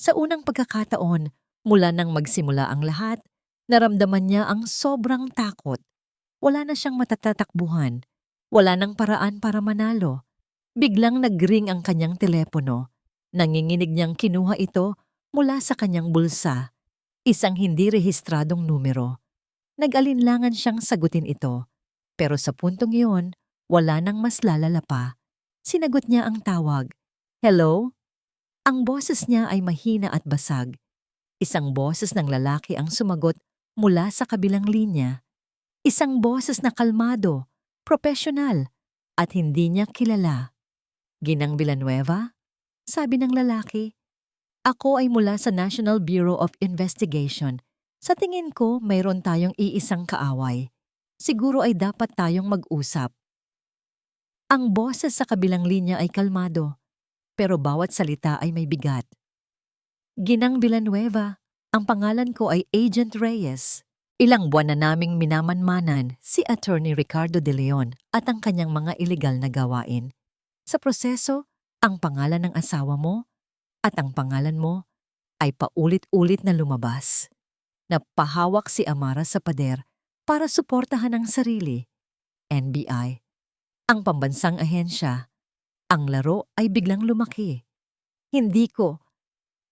Sa unang pagkakataon, mula nang magsimula ang lahat, naramdaman niya ang sobrang takot. Wala na siyang matatatakbuhan. Wala nang paraan para manalo. Biglang nag-ring ang kanyang telepono. Nanginginig niyang kinuha ito mula sa kanyang bulsa. Isang hindi rehistradong numero. Nag-alinlangan siyang sagutin ito. Pero sa puntong iyon, wala nang mas lalala pa. Sinagot niya ang tawag. Hello? Ang boses niya ay mahina at basag. Isang boses ng lalaki ang sumagot mula sa kabilang linya. Isang boses na kalmado, profesional, at hindi niya kilala. Ginang Villanueva? Sabi ng lalaki. Ako ay mula sa National Bureau of Investigation. Sa tingin ko, mayroon tayong iisang kaaway. Siguro ay dapat tayong mag-usap. Ang boses sa kabilang linya ay kalmado, pero bawat salita ay may bigat. Ginang Villanueva, ang pangalan ko ay Agent Reyes. Ilang buwan na naming minamanmanan si Attorney Ricardo De Leon at ang kanyang mga ilegal na gawain. Sa proseso, ang pangalan ng asawa mo at ang pangalan mo ay paulit-ulit na lumabas. Napahawak si Amara sa pader para suportahan ang sarili. NBI, ang pambansang ahensya. Ang laro ay biglang lumaki. Hindi ko,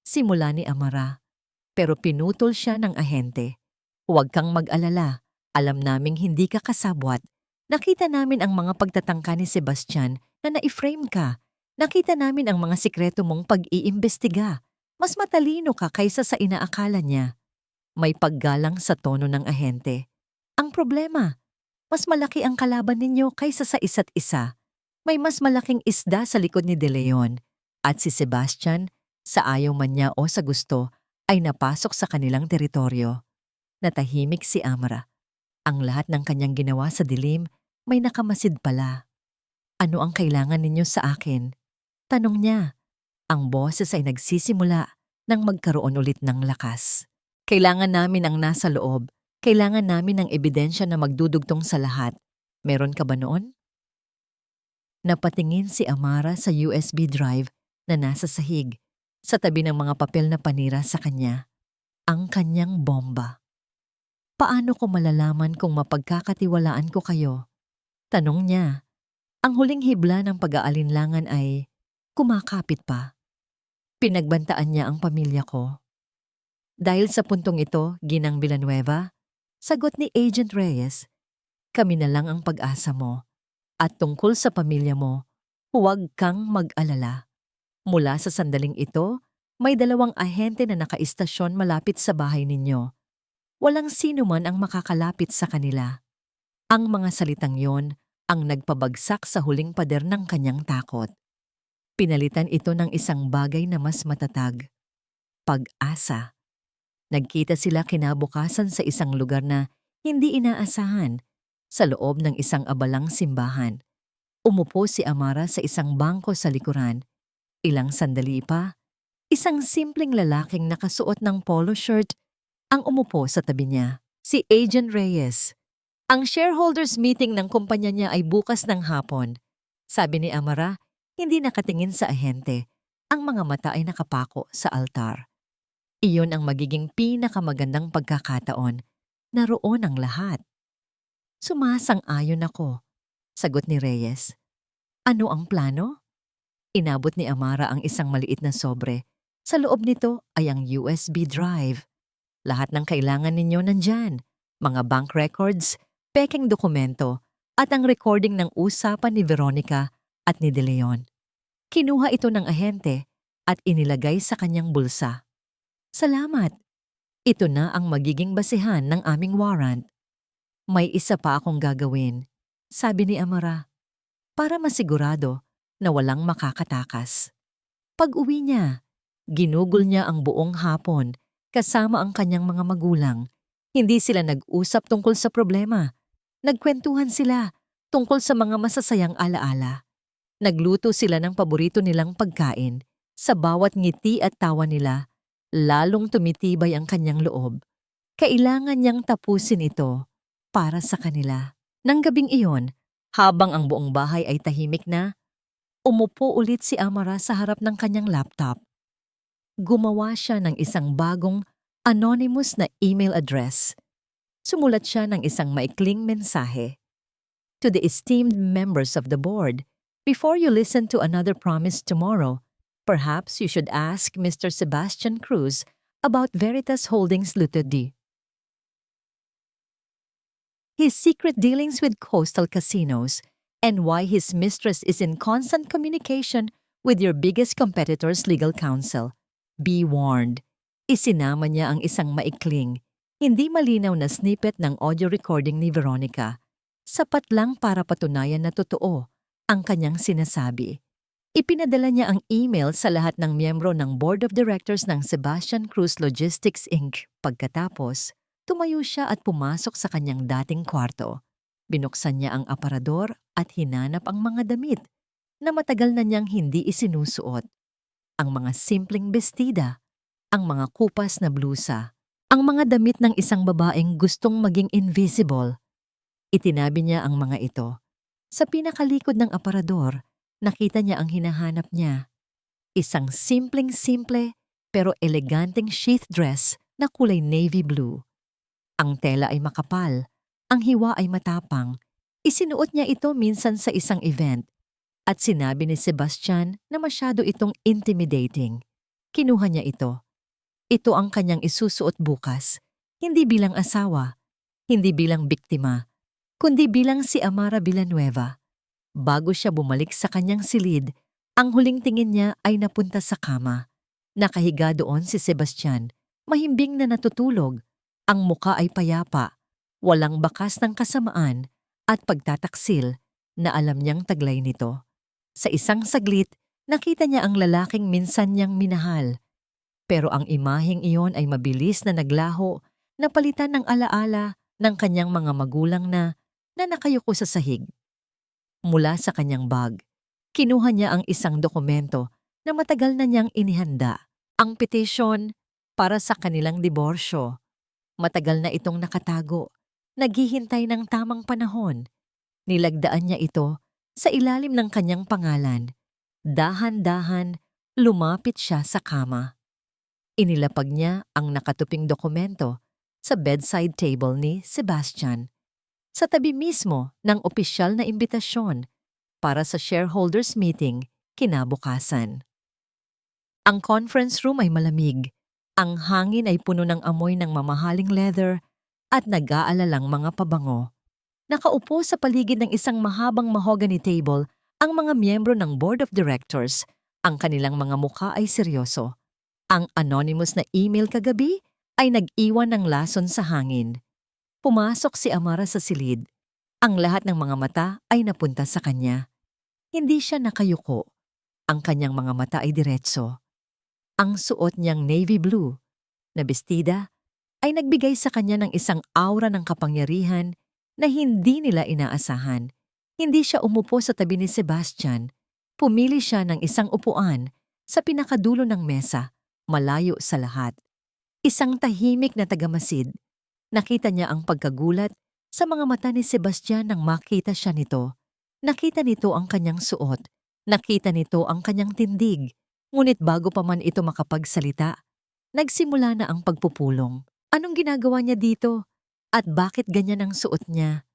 simula ni Amara, pero pinutol siya ng ahente. Huwag kang mag-alala, alam naming hindi ka kasabwat. Nakita namin ang mga pagtatangka ni Sebastian na na-frame ka. Nakita namin ang mga sikreto mong pag-iimbestiga. Mas matalino ka kaysa sa inaakala niya. May paggalang sa tono ng ahente. Ang problema, mas malaki ang kalaban ninyo kaysa sa isa't isa. May mas malaking isda sa likod ni De Leon at si Sebastian, sa ayaw man niya o sa gusto, ay napasok sa kanilang teritoryo. Natahimik si Amara. Ang lahat ng kanyang ginawa sa dilim may nakamasid pala. Ano ang kailangan ninyo sa akin? Tanong niya. Ang boses ay nagsisimula nang magkaroon ulit ng lakas. Kailangan namin ang nasa loob. Kailangan namin ng ebidensya na magdudugtong sa lahat. Meron ka ba noon? Napatingin si Amara sa USB drive na nasa sahig, sa tabi ng mga papel na panira sa kanya. Ang kanyang bomba. Paano ko malalaman kung mapagkakatiwalaan ko kayo? Tanong niya. Ang huling hibla ng pag-aalinlangan ay kumakapit pa. Pinagbantaan niya ang pamilya ko. Dahil sa puntong ito, Ginang Villanueva, sagot ni Agent Reyes, kami na lang ang pag-asa mo. At tungkol sa pamilya mo, huwag kang mag-alala. Mula sa sandaling ito, may 2 ahente na nakaistasyon malapit sa bahay ninyo. Walang sino man ang makakalapit sa kanila. Ang mga salitang yon ang nagpabagsak sa huling pader ng kanyang takot. Pinalitan ito ng isang bagay na mas matatag. Pag-asa. Nagkita sila kinabukasan sa isang lugar na hindi inaasahan, sa loob ng isang abalang simbahan. Umupo si Amara sa isang bangko sa likuran. Ilang sandali pa, isang simpleng lalaking nakasuot ng polo shirt ang umupo sa tabi niya. Si Agent Reyes. Ang shareholders meeting ng kumpanya niya ay bukas ng hapon. Sabi ni Amara, hindi nakatingin sa ahente. Ang mga mata ay nakapako sa altar. Iyon ang magiging pinakamagandang pagkakataon. Naroon ang lahat. Sumasang-ayon ako, sagot ni Reyes. Ano ang plano? Inabot ni Amara ang isang maliit na sobre. Sa loob nito ay ang USB drive. Lahat ng kailangan ninyo nandyan. Mga bank records, pekeng dokumento, at ang recording ng usapan ni Veronica at ni De Leon. Kinuha ito ng ahente at inilagay sa kanyang bulsa. Salamat! Ito na ang magiging basihan ng aming warrant. May isa pa akong gagawin, sabi ni Amara, para masigurado na walang makakatakas. Pag-uwi niya, ginugol niya ang buong hapon kasama ang kanyang mga magulang. Hindi sila nag-usap tungkol sa problema. Nagkwentuhan sila tungkol sa mga masasayang alaala. Nagluto sila ng paborito nilang pagkain. Sa bawat ngiti at tawa nila, lalong tumitibay ang kanyang loob. Kailangan niyang tapusin ito para sa kanila. Nang gabing iyon, habang ang buong bahay ay tahimik na, umupo ulit si Amara sa harap ng kanyang laptop. Gumawa siya ng isang bagong anonymous na email address. Sumulat siya ng isang maikling mensahe. To the esteemed members of the board, before you listen to another promise tomorrow, perhaps you should ask Mr. Sebastian Cruz about Veritas Holdings Ltd. His secret dealings with coastal casinos, and why his mistress is in constant communication with your biggest competitor's legal counsel. Be warned. Isinama niya ang isang maikling, hindi malinaw na snippet ng audio recording ni Veronica. Sapat lang para patunayan na totoo ang kanyang sinasabi. Ipinadala niya ang email sa lahat ng miyembro ng Board of Directors ng Sebastian Cruz Logistics Inc. Pagkatapos, tumayo siya at pumasok sa kanyang dating kwarto. Binuksan niya ang aparador at hinanap ang mga damit na matagal na niyang hindi isinusuot. Ang mga simpleng bestida, ang mga kupas na blusa, ang mga damit ng isang babaeng gustong maging invisible. Itinabi niya ang mga ito. Sa pinakalikod ng aparador, nakita niya ang hinahanap niya. Isang simpleng-simple pero eleganteng sheath dress na kulay navy blue. Ang tela ay makapal, ang hiwa ay matapang. Isinuot niya ito minsan sa isang event at sinabi ni Sebastian na masyado itong intimidating. Kinuha niya ito. Ito ang kanyang isusuot bukas, hindi bilang asawa, hindi bilang biktima, kundi bilang si Amara Villanueva. Bago siya bumalik sa kanyang silid, ang huling tingin niya ay napunta sa kama. Nakahiga doon si Sebastian, mahimbing na natutulog. Ang muka ay payapa, walang bakas ng kasamaan at pagtataksil na alam niyang taglay nito. Sa isang saglit, nakita niya ang lalaking minsan niyang minahal. Pero ang imaheng iyon ay mabilis na naglaho, napalitan ng alaala ng kanyang mga magulang na nakayuko sa sahig. Mula sa kanyang bag, kinuha niya ang isang dokumento na matagal na niyang inihanda, ang petisyon para sa kanilang diborsyo. Matagal na itong nakatago, naghihintay ng tamang panahon. Nilagdaan niya ito Sa ilalim ng kanyang pangalan, dahan-dahan lumapit siya sa kama. Inilapag niya ang nakatuping dokumento sa bedside table ni Sebastian, sa tabi mismo ng opisyal na imbitasyon para sa shareholders meeting kinabukasan. Ang conference room ay malamig, ang hangin ay puno ng amoy ng mamahaling leather at nag-aalalang mga pabango. Nakaupo sa paligid ng isang mahabang mahogany table ang mga miyembro ng board of directors. Ang kanilang mga mukha ay seryoso. Ang anonymous na email kagabi ay nag-iwan ng lason sa hangin. Pumasok si Amara sa silid. Ang lahat ng mga mata ay napunta sa kanya. Hindi siya nakayuko. Ang kanyang mga mata ay diretso. Ang suot niyang navy blue na bestida ay nagbigay sa kanya ng isang aura ng kapangyarihan na hindi nila inaasahan. Hindi siya umupo sa tabi ni Sebastian. Pumili siya ng isang upuan sa pinakadulo ng mesa, malayo sa lahat. Isang tahimik na tagamasid. Nakita niya ang pagkagulat sa mga mata ni Sebastian nang makita siya nito. Nakita nito ang kanyang suot. Nakita nito ang kanyang tindig. Ngunit bago pa man ito makapagsalita, nagsimula na ang pagpupulong. Anong ginagawa niya dito? At bakit ganyan ang suot niya?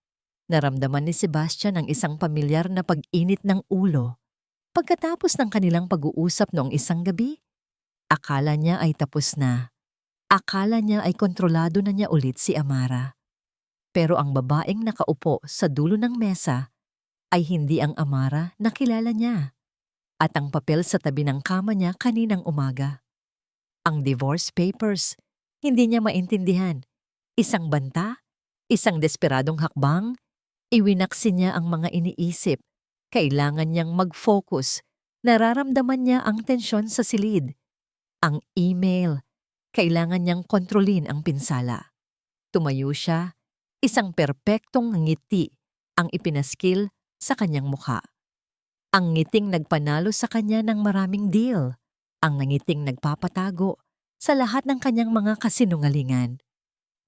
Naramdaman ni Sebastian ang isang pamilyar na pag-init ng ulo. Pagkatapos ng kanilang pag-uusap noong isang gabi, akala niya ay tapos na. Akala niya ay kontrolado na niya ulit si Amara. Pero ang babaeng nakaupo sa dulo ng mesa ay hindi ang Amara na kilala niya. At ang papel sa tabi ng kama niya kaninang umaga. Ang divorce papers, hindi niya maintindihan. Isang banta, isang desperadong hakbang, iwinaksi niya ang mga iniisip. Kailangan niyang mag-focus. Nararamdaman niya ang tensyon sa silid. Ang email, kailangan niyang kontrolin ang pinsala. Tumayo siya, isang perpektong ngiti ang ipinaskil sa kanyang mukha. Ang ngiting nagpanalo sa kanya ng maraming deal. Ang ngiting nagpapatago sa lahat ng kanyang mga kasinungalingan.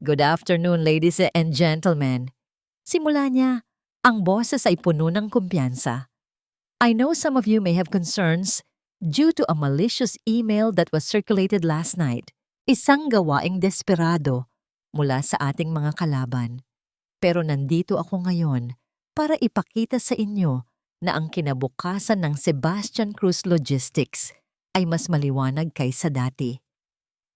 Good afternoon, ladies and gentlemen. Simula niya, ang boses ay puno ng kumpiyansa. I know some of you may have concerns due to a malicious email that was circulated last night. Isang gawaing desperado mula sa ating mga kalaban. Pero nandito ako ngayon para ipakita sa inyo na ang kinabukasan ng Sebastian Cruz Logistics ay mas maliwanag kaysa dati.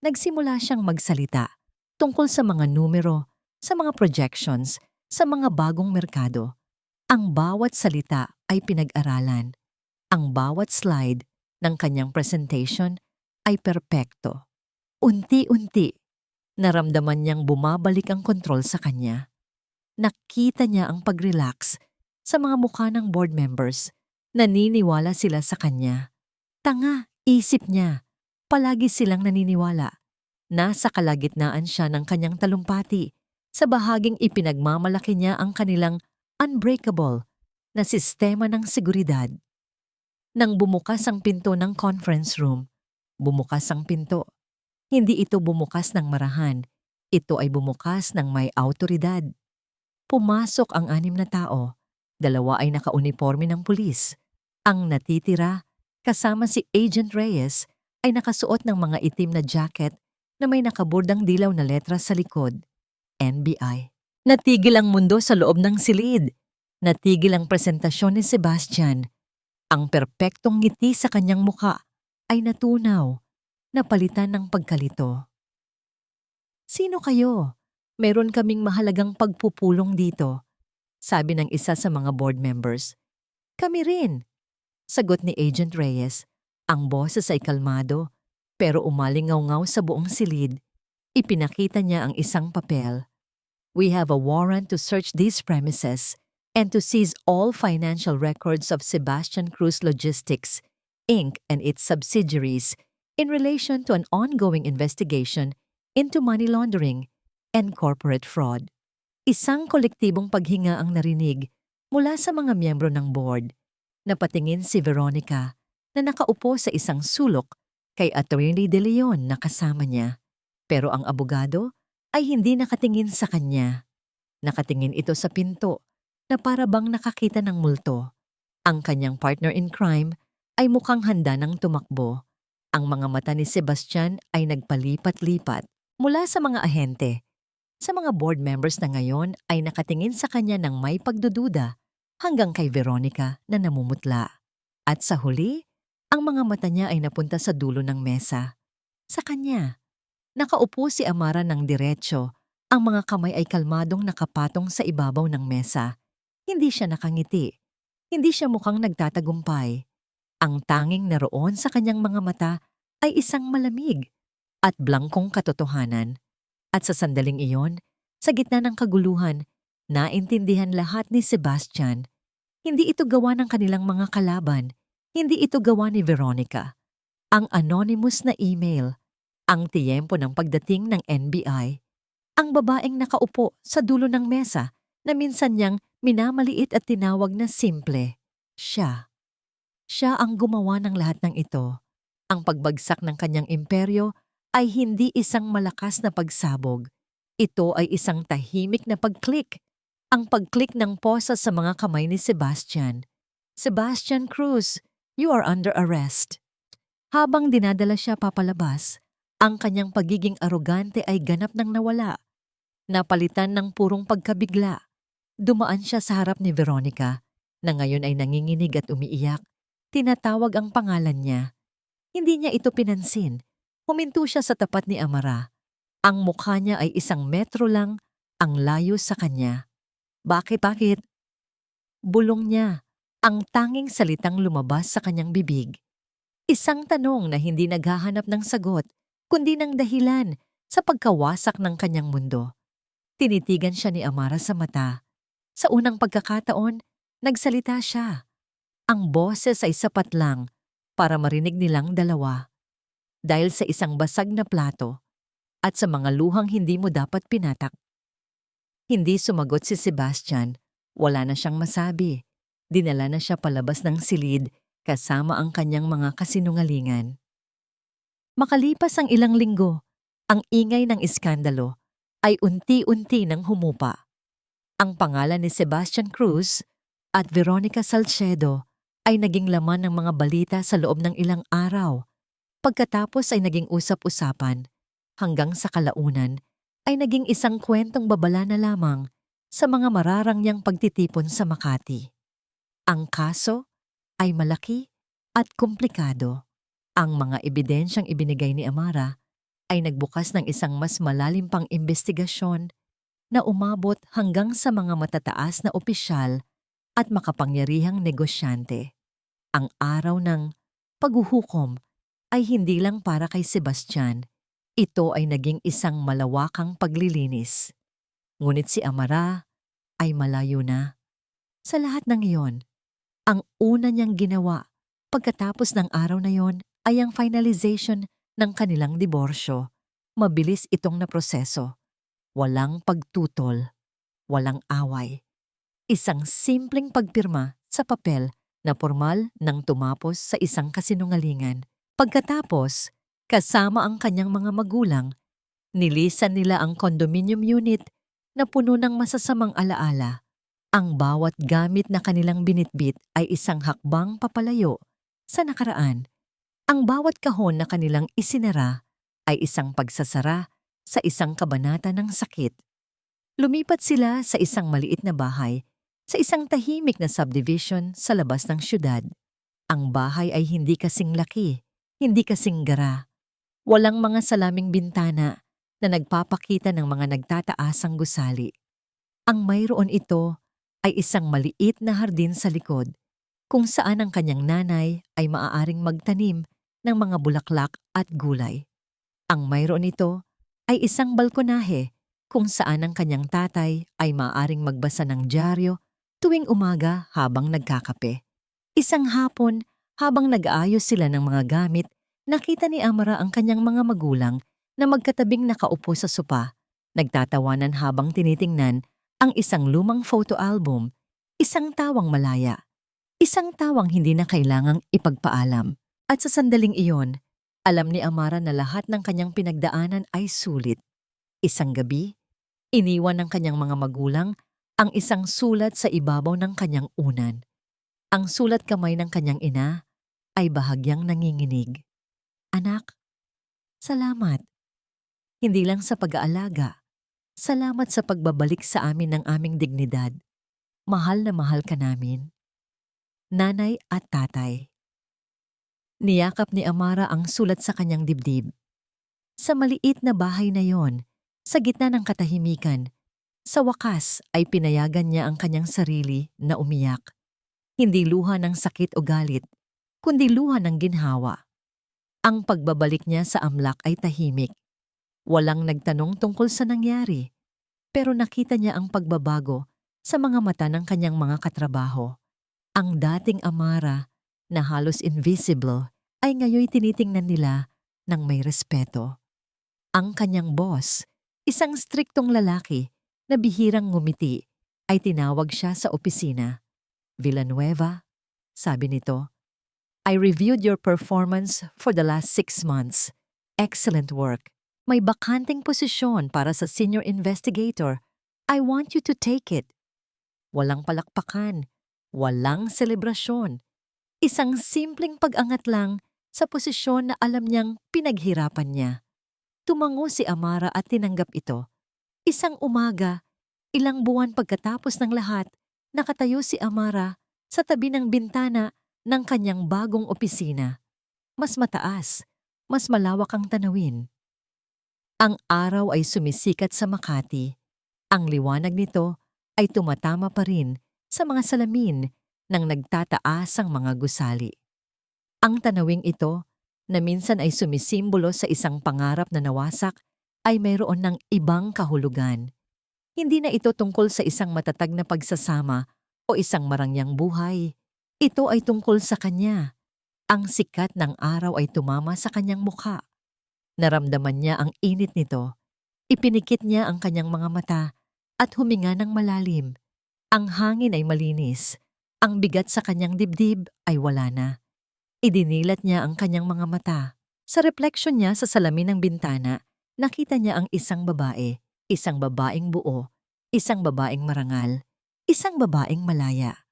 Nagsimula siyang magsalita tungkol sa mga numero, sa mga projections, sa mga bagong merkado. Ang bawat salita ay pinag-aralan. Ang bawat slide ng kanyang presentation ay perpekto. Unti-unti, naramdaman niyang bumabalik ang kontrol sa kanya. Nakita niya ang pag-relax sa mga mukha ng board members. Naniniwala sila sa kanya. Tanga, isip niya. Palagi silang naniniwala. Nasa kalagitnaan siya ng kanyang talumpati. Sa bahaging ipinagmamalaki niya ang kanilang unbreakable na sistema ng seguridad. Nang bumukas ang pinto ng conference room, bumukas ang pinto. Hindi ito bumukas ng marahan. Ito ay bumukas ng may awtoridad. Pumasok ang 6 na tao. 2 ay nakauniforme ng pulis. Ang natitira, kasama si Agent Reyes, ay nakasuot ng mga itim na jacket na may nakaburdang dilaw na letra sa likod. NBI. Natigil ang mundo sa loob ng silid. Natigil ang presentasyon ni Sebastian. Ang perpektong ngiti sa kanyang muka ay natunaw, napalitan ng pagkalito. Sino kayo? Meron kaming mahalagang pagpupulong dito, sabi ng isa sa mga board members. Kami rin, sagot ni Agent Reyes. Ang boses ay kalmado, pero umalingaw-ngaw sa buong silid. Ipinakita niya ang isang papel. We have a warrant to search these premises and to seize all financial records of Sebastian Cruz Logistics, Inc. and its subsidiaries in relation to an ongoing investigation into money laundering and corporate fraud. Isang kolektibong paghinga ang narinig mula sa mga miyembro ng board. Napatingin si Veronica na nakaupo sa isang sulok kay Attorney De Leon na kasama niya. Pero ang abogado ay hindi nakatingin sa kanya. Nakatingin ito sa pinto na para bang nakakita ng multo. Ang kanyang partner in crime ay mukhang handa ng tumakbo. Ang mga mata ni Sebastian ay nagpalipat-lipat mula sa mga ahente, sa mga board members na ngayon ay nakatingin sa kanya ng may pagdududa hanggang kay Veronica na namumutla. At sa huli, ang mga mata niya ay napunta sa dulo ng mesa. Sa kanya, nakaupo si Amara ng diretso. Ang mga kamay ay kalmadong nakapatong sa ibabaw ng mesa. Hindi siya nakangiti. Hindi siya mukhang nagtatagumpay. Ang tanging naroon sa kanyang mga mata ay isang malamig at blangkong katotohanan. At sa sandaling iyon, sa gitna ng kaguluhan, naintindihan lahat ni Sebastian. Hindi ito gawa ng kanilang mga kalaban. Hindi ito gawa ni Veronica. Ang anonymous na email, ang tiyempo ng pagdating ng NBI, ang babaeng nakaupo sa dulo ng mesa na minsan niyang minamaliit at tinawag na simple. Siya. Siya ang gumawa ng lahat ng ito. Ang pagbagsak ng kanyang imperyo ay hindi isang malakas na pagsabog. Ito ay isang tahimik na pag-click. Ang pag-click ng posa sa mga kamay ni Sebastian. Sebastian Cruz, you are under arrest. Habang dinadala siya papalabas, ang kanyang pagiging arogante ay ganap nang nawala. Napalitan ng purong pagkabigla. Dumaan siya sa harap ni Veronica, na ngayon ay nanginginig at umiiyak. Tinatawag ang pangalan niya. Hindi niya ito pinansin. Huminto siya sa tapat ni Amara. Ang mukha niya ay 1 metro lang ang layo sa kanya. Bakit? Bulong niya, ang tanging salitang lumabas sa kanyang bibig. Isang tanong na hindi naghahanap ng sagot, kundi ng dahilan sa pagkawasak ng kanyang mundo. Tinitigan siya ni Amara sa mata. Sa unang pagkakataon, nagsalita siya. Ang boses ay sapat lang para marinig nilang dalawa. Dahil sa isang basag na plato at sa mga luhang hindi mo dapat pinatak. Hindi sumagot si Sebastian. Wala na siyang masabi. Dinala na siya palabas ng silid kasama ang kanyang mga kasinungalingan. Makalipas ang ilang linggo, ang ingay ng iskandalo ay unti-unti nang humupa. Ang pangalan ni Sebastian Cruz at Veronica Salcedo ay naging laman ng mga balita sa loob ng ilang araw. Pagkatapos ay naging usap-usapan, hanggang sa kalaunan ay naging isang kwentong babala na lamang sa mga mararangyang pagtitipon sa Makati. Ang kaso ay malaki at komplikado. Ang mga ebidensyang ibinigay ni Amara ay nagbukas ng isang mas malalim pang investigasyon na umabot hanggang sa mga matataas na opisyal at makapangyarihang negosyante. Ang araw ng paghuhukom ay hindi lang para kay Sebastian. Ito ay naging isang malawakang paglilinis. Ngunit si Amara ay malayo na. Sa lahat ng iyon, ang una niyang ginawa pagkatapos ng araw na yon ay ang finalization ng kanilang diborsyo. Mabilis itong naproseso. Walang pagtutol, walang away. Isang simpleng pagpirma sa papel na formal nang tumapos sa isang kasinungalingan. Pagkatapos, kasama ang kanyang mga magulang, nilisan nila ang condominium unit na puno ng masasamang alaala. Ang bawat gamit na kanilang binitbit ay isang hakbang papalayo sa nakaraan. Ang bawat kahon na kanilang isinara ay isang pagsasara sa isang kabanata ng sakit. Lumipat sila sa isang maliit na bahay sa isang tahimik na subdivision sa labas ng syudad. Ang bahay ay hindi kasing laki, hindi kasing gara. Walang mga salaming bintana na nagpapakita ng mga nagtataasang gusali. Ang mayroon ito ay isang maliit na hardin sa likod kung saan ang kanyang nanay ay maaaring magtanim ng mga bulaklak at gulay. Ang mayroon ito ay isang balkonahe kung saan ang kanyang tatay ay maaaring magbasa ng dyaryo tuwing umaga habang nagkakape. Isang hapon, habang nag-aayos sila ng mga gamit, nakita ni Amara ang kanyang mga magulang na magkatabing nakaupo sa sopa, nagtatawanan habang tinitingnan ang isang lumang photo album, isang tawang malaya, isang tawang hindi na kailangang ipagpaalam. At sa sandaling iyon, alam ni Amara na lahat ng kanyang pinagdaanan ay sulit. Isang gabi, iniwan ng kanyang mga magulang ang isang sulat sa ibabaw ng kanyang unan. Ang sulat kamay ng kanyang ina ay bahagyang nanginginig. Anak, salamat. Hindi lang sa pag-aalaga. Salamat sa pagbabalik sa amin ng aming dignidad. Mahal na mahal ka namin. Nanay at tatay. Niyakap ni Amara ang sulat sa kanyang dibdib. Sa maliit na bahay na yon, sa gitna ng katahimikan, sa wakas ay pinayagan niya ang kanyang sarili na umiyak. Hindi luha ng sakit o galit, kundi luha ng ginhawa. Ang pagbabalik niya sa amlak ay tahimik. Walang nagtanong tungkol sa nangyari, pero nakita niya ang pagbabago sa mga mata ng kanyang mga katrabaho. Ang dating Amara, na halos invisible, ay ngayoy tinitingnan nila ng may respeto. Ang kanyang boss, isang striktong lalaki na bihirang ngumiti, ay tinawag siya sa opisina. Villanueva, sabi nito, I reviewed your performance for the last 6 months. Excellent work. May bakanting posisyon para sa senior investigator. I want you to take it. Walang palakpakan, walang selebrasyon. Isang simpleng pag-angat lang sa posisyon na alam niyang pinaghirapan niya. Tumango si Amara at tinanggap ito. Isang umaga, ilang buwan pagkatapos ng lahat, nakatayo si Amara sa tabi ng bintana ng kanyang bagong opisina. Mas mataas, mas malawak ang tanawin. Ang araw ay sumisikat sa Makati. Ang liwanag nito ay tumatama pa rin sa mga salamin ng nagtataasang mga gusali. Ang tanawing ito, na minsan ay sumisimbolo sa isang pangarap na nawasak, ay mayroon ng ibang kahulugan. Hindi na ito tungkol sa isang matatag na pagsasama o isang marangyang buhay. Ito ay tungkol sa kanya. Ang sikat ng araw ay tumama sa kanyang mukha. Naramdaman niya ang init nito. Ipinikit niya ang kanyang mga mata at huminga ng malalim. Ang hangin ay malinis. Ang bigat sa kanyang dibdib ay wala na. Idinilat niya ang kanyang mga mata. Sa refleksyon niya sa salamin ng bintana, nakita niya ang isang babaeng buo, isang babaeng marangal, isang babaeng malaya.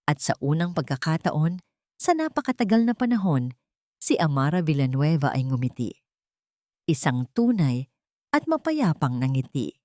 At sa unang pagkakataon, sa napakatagal na panahon, si Amara Villanueva ay ngumiti. Isang tunay at mapayapang nangiti.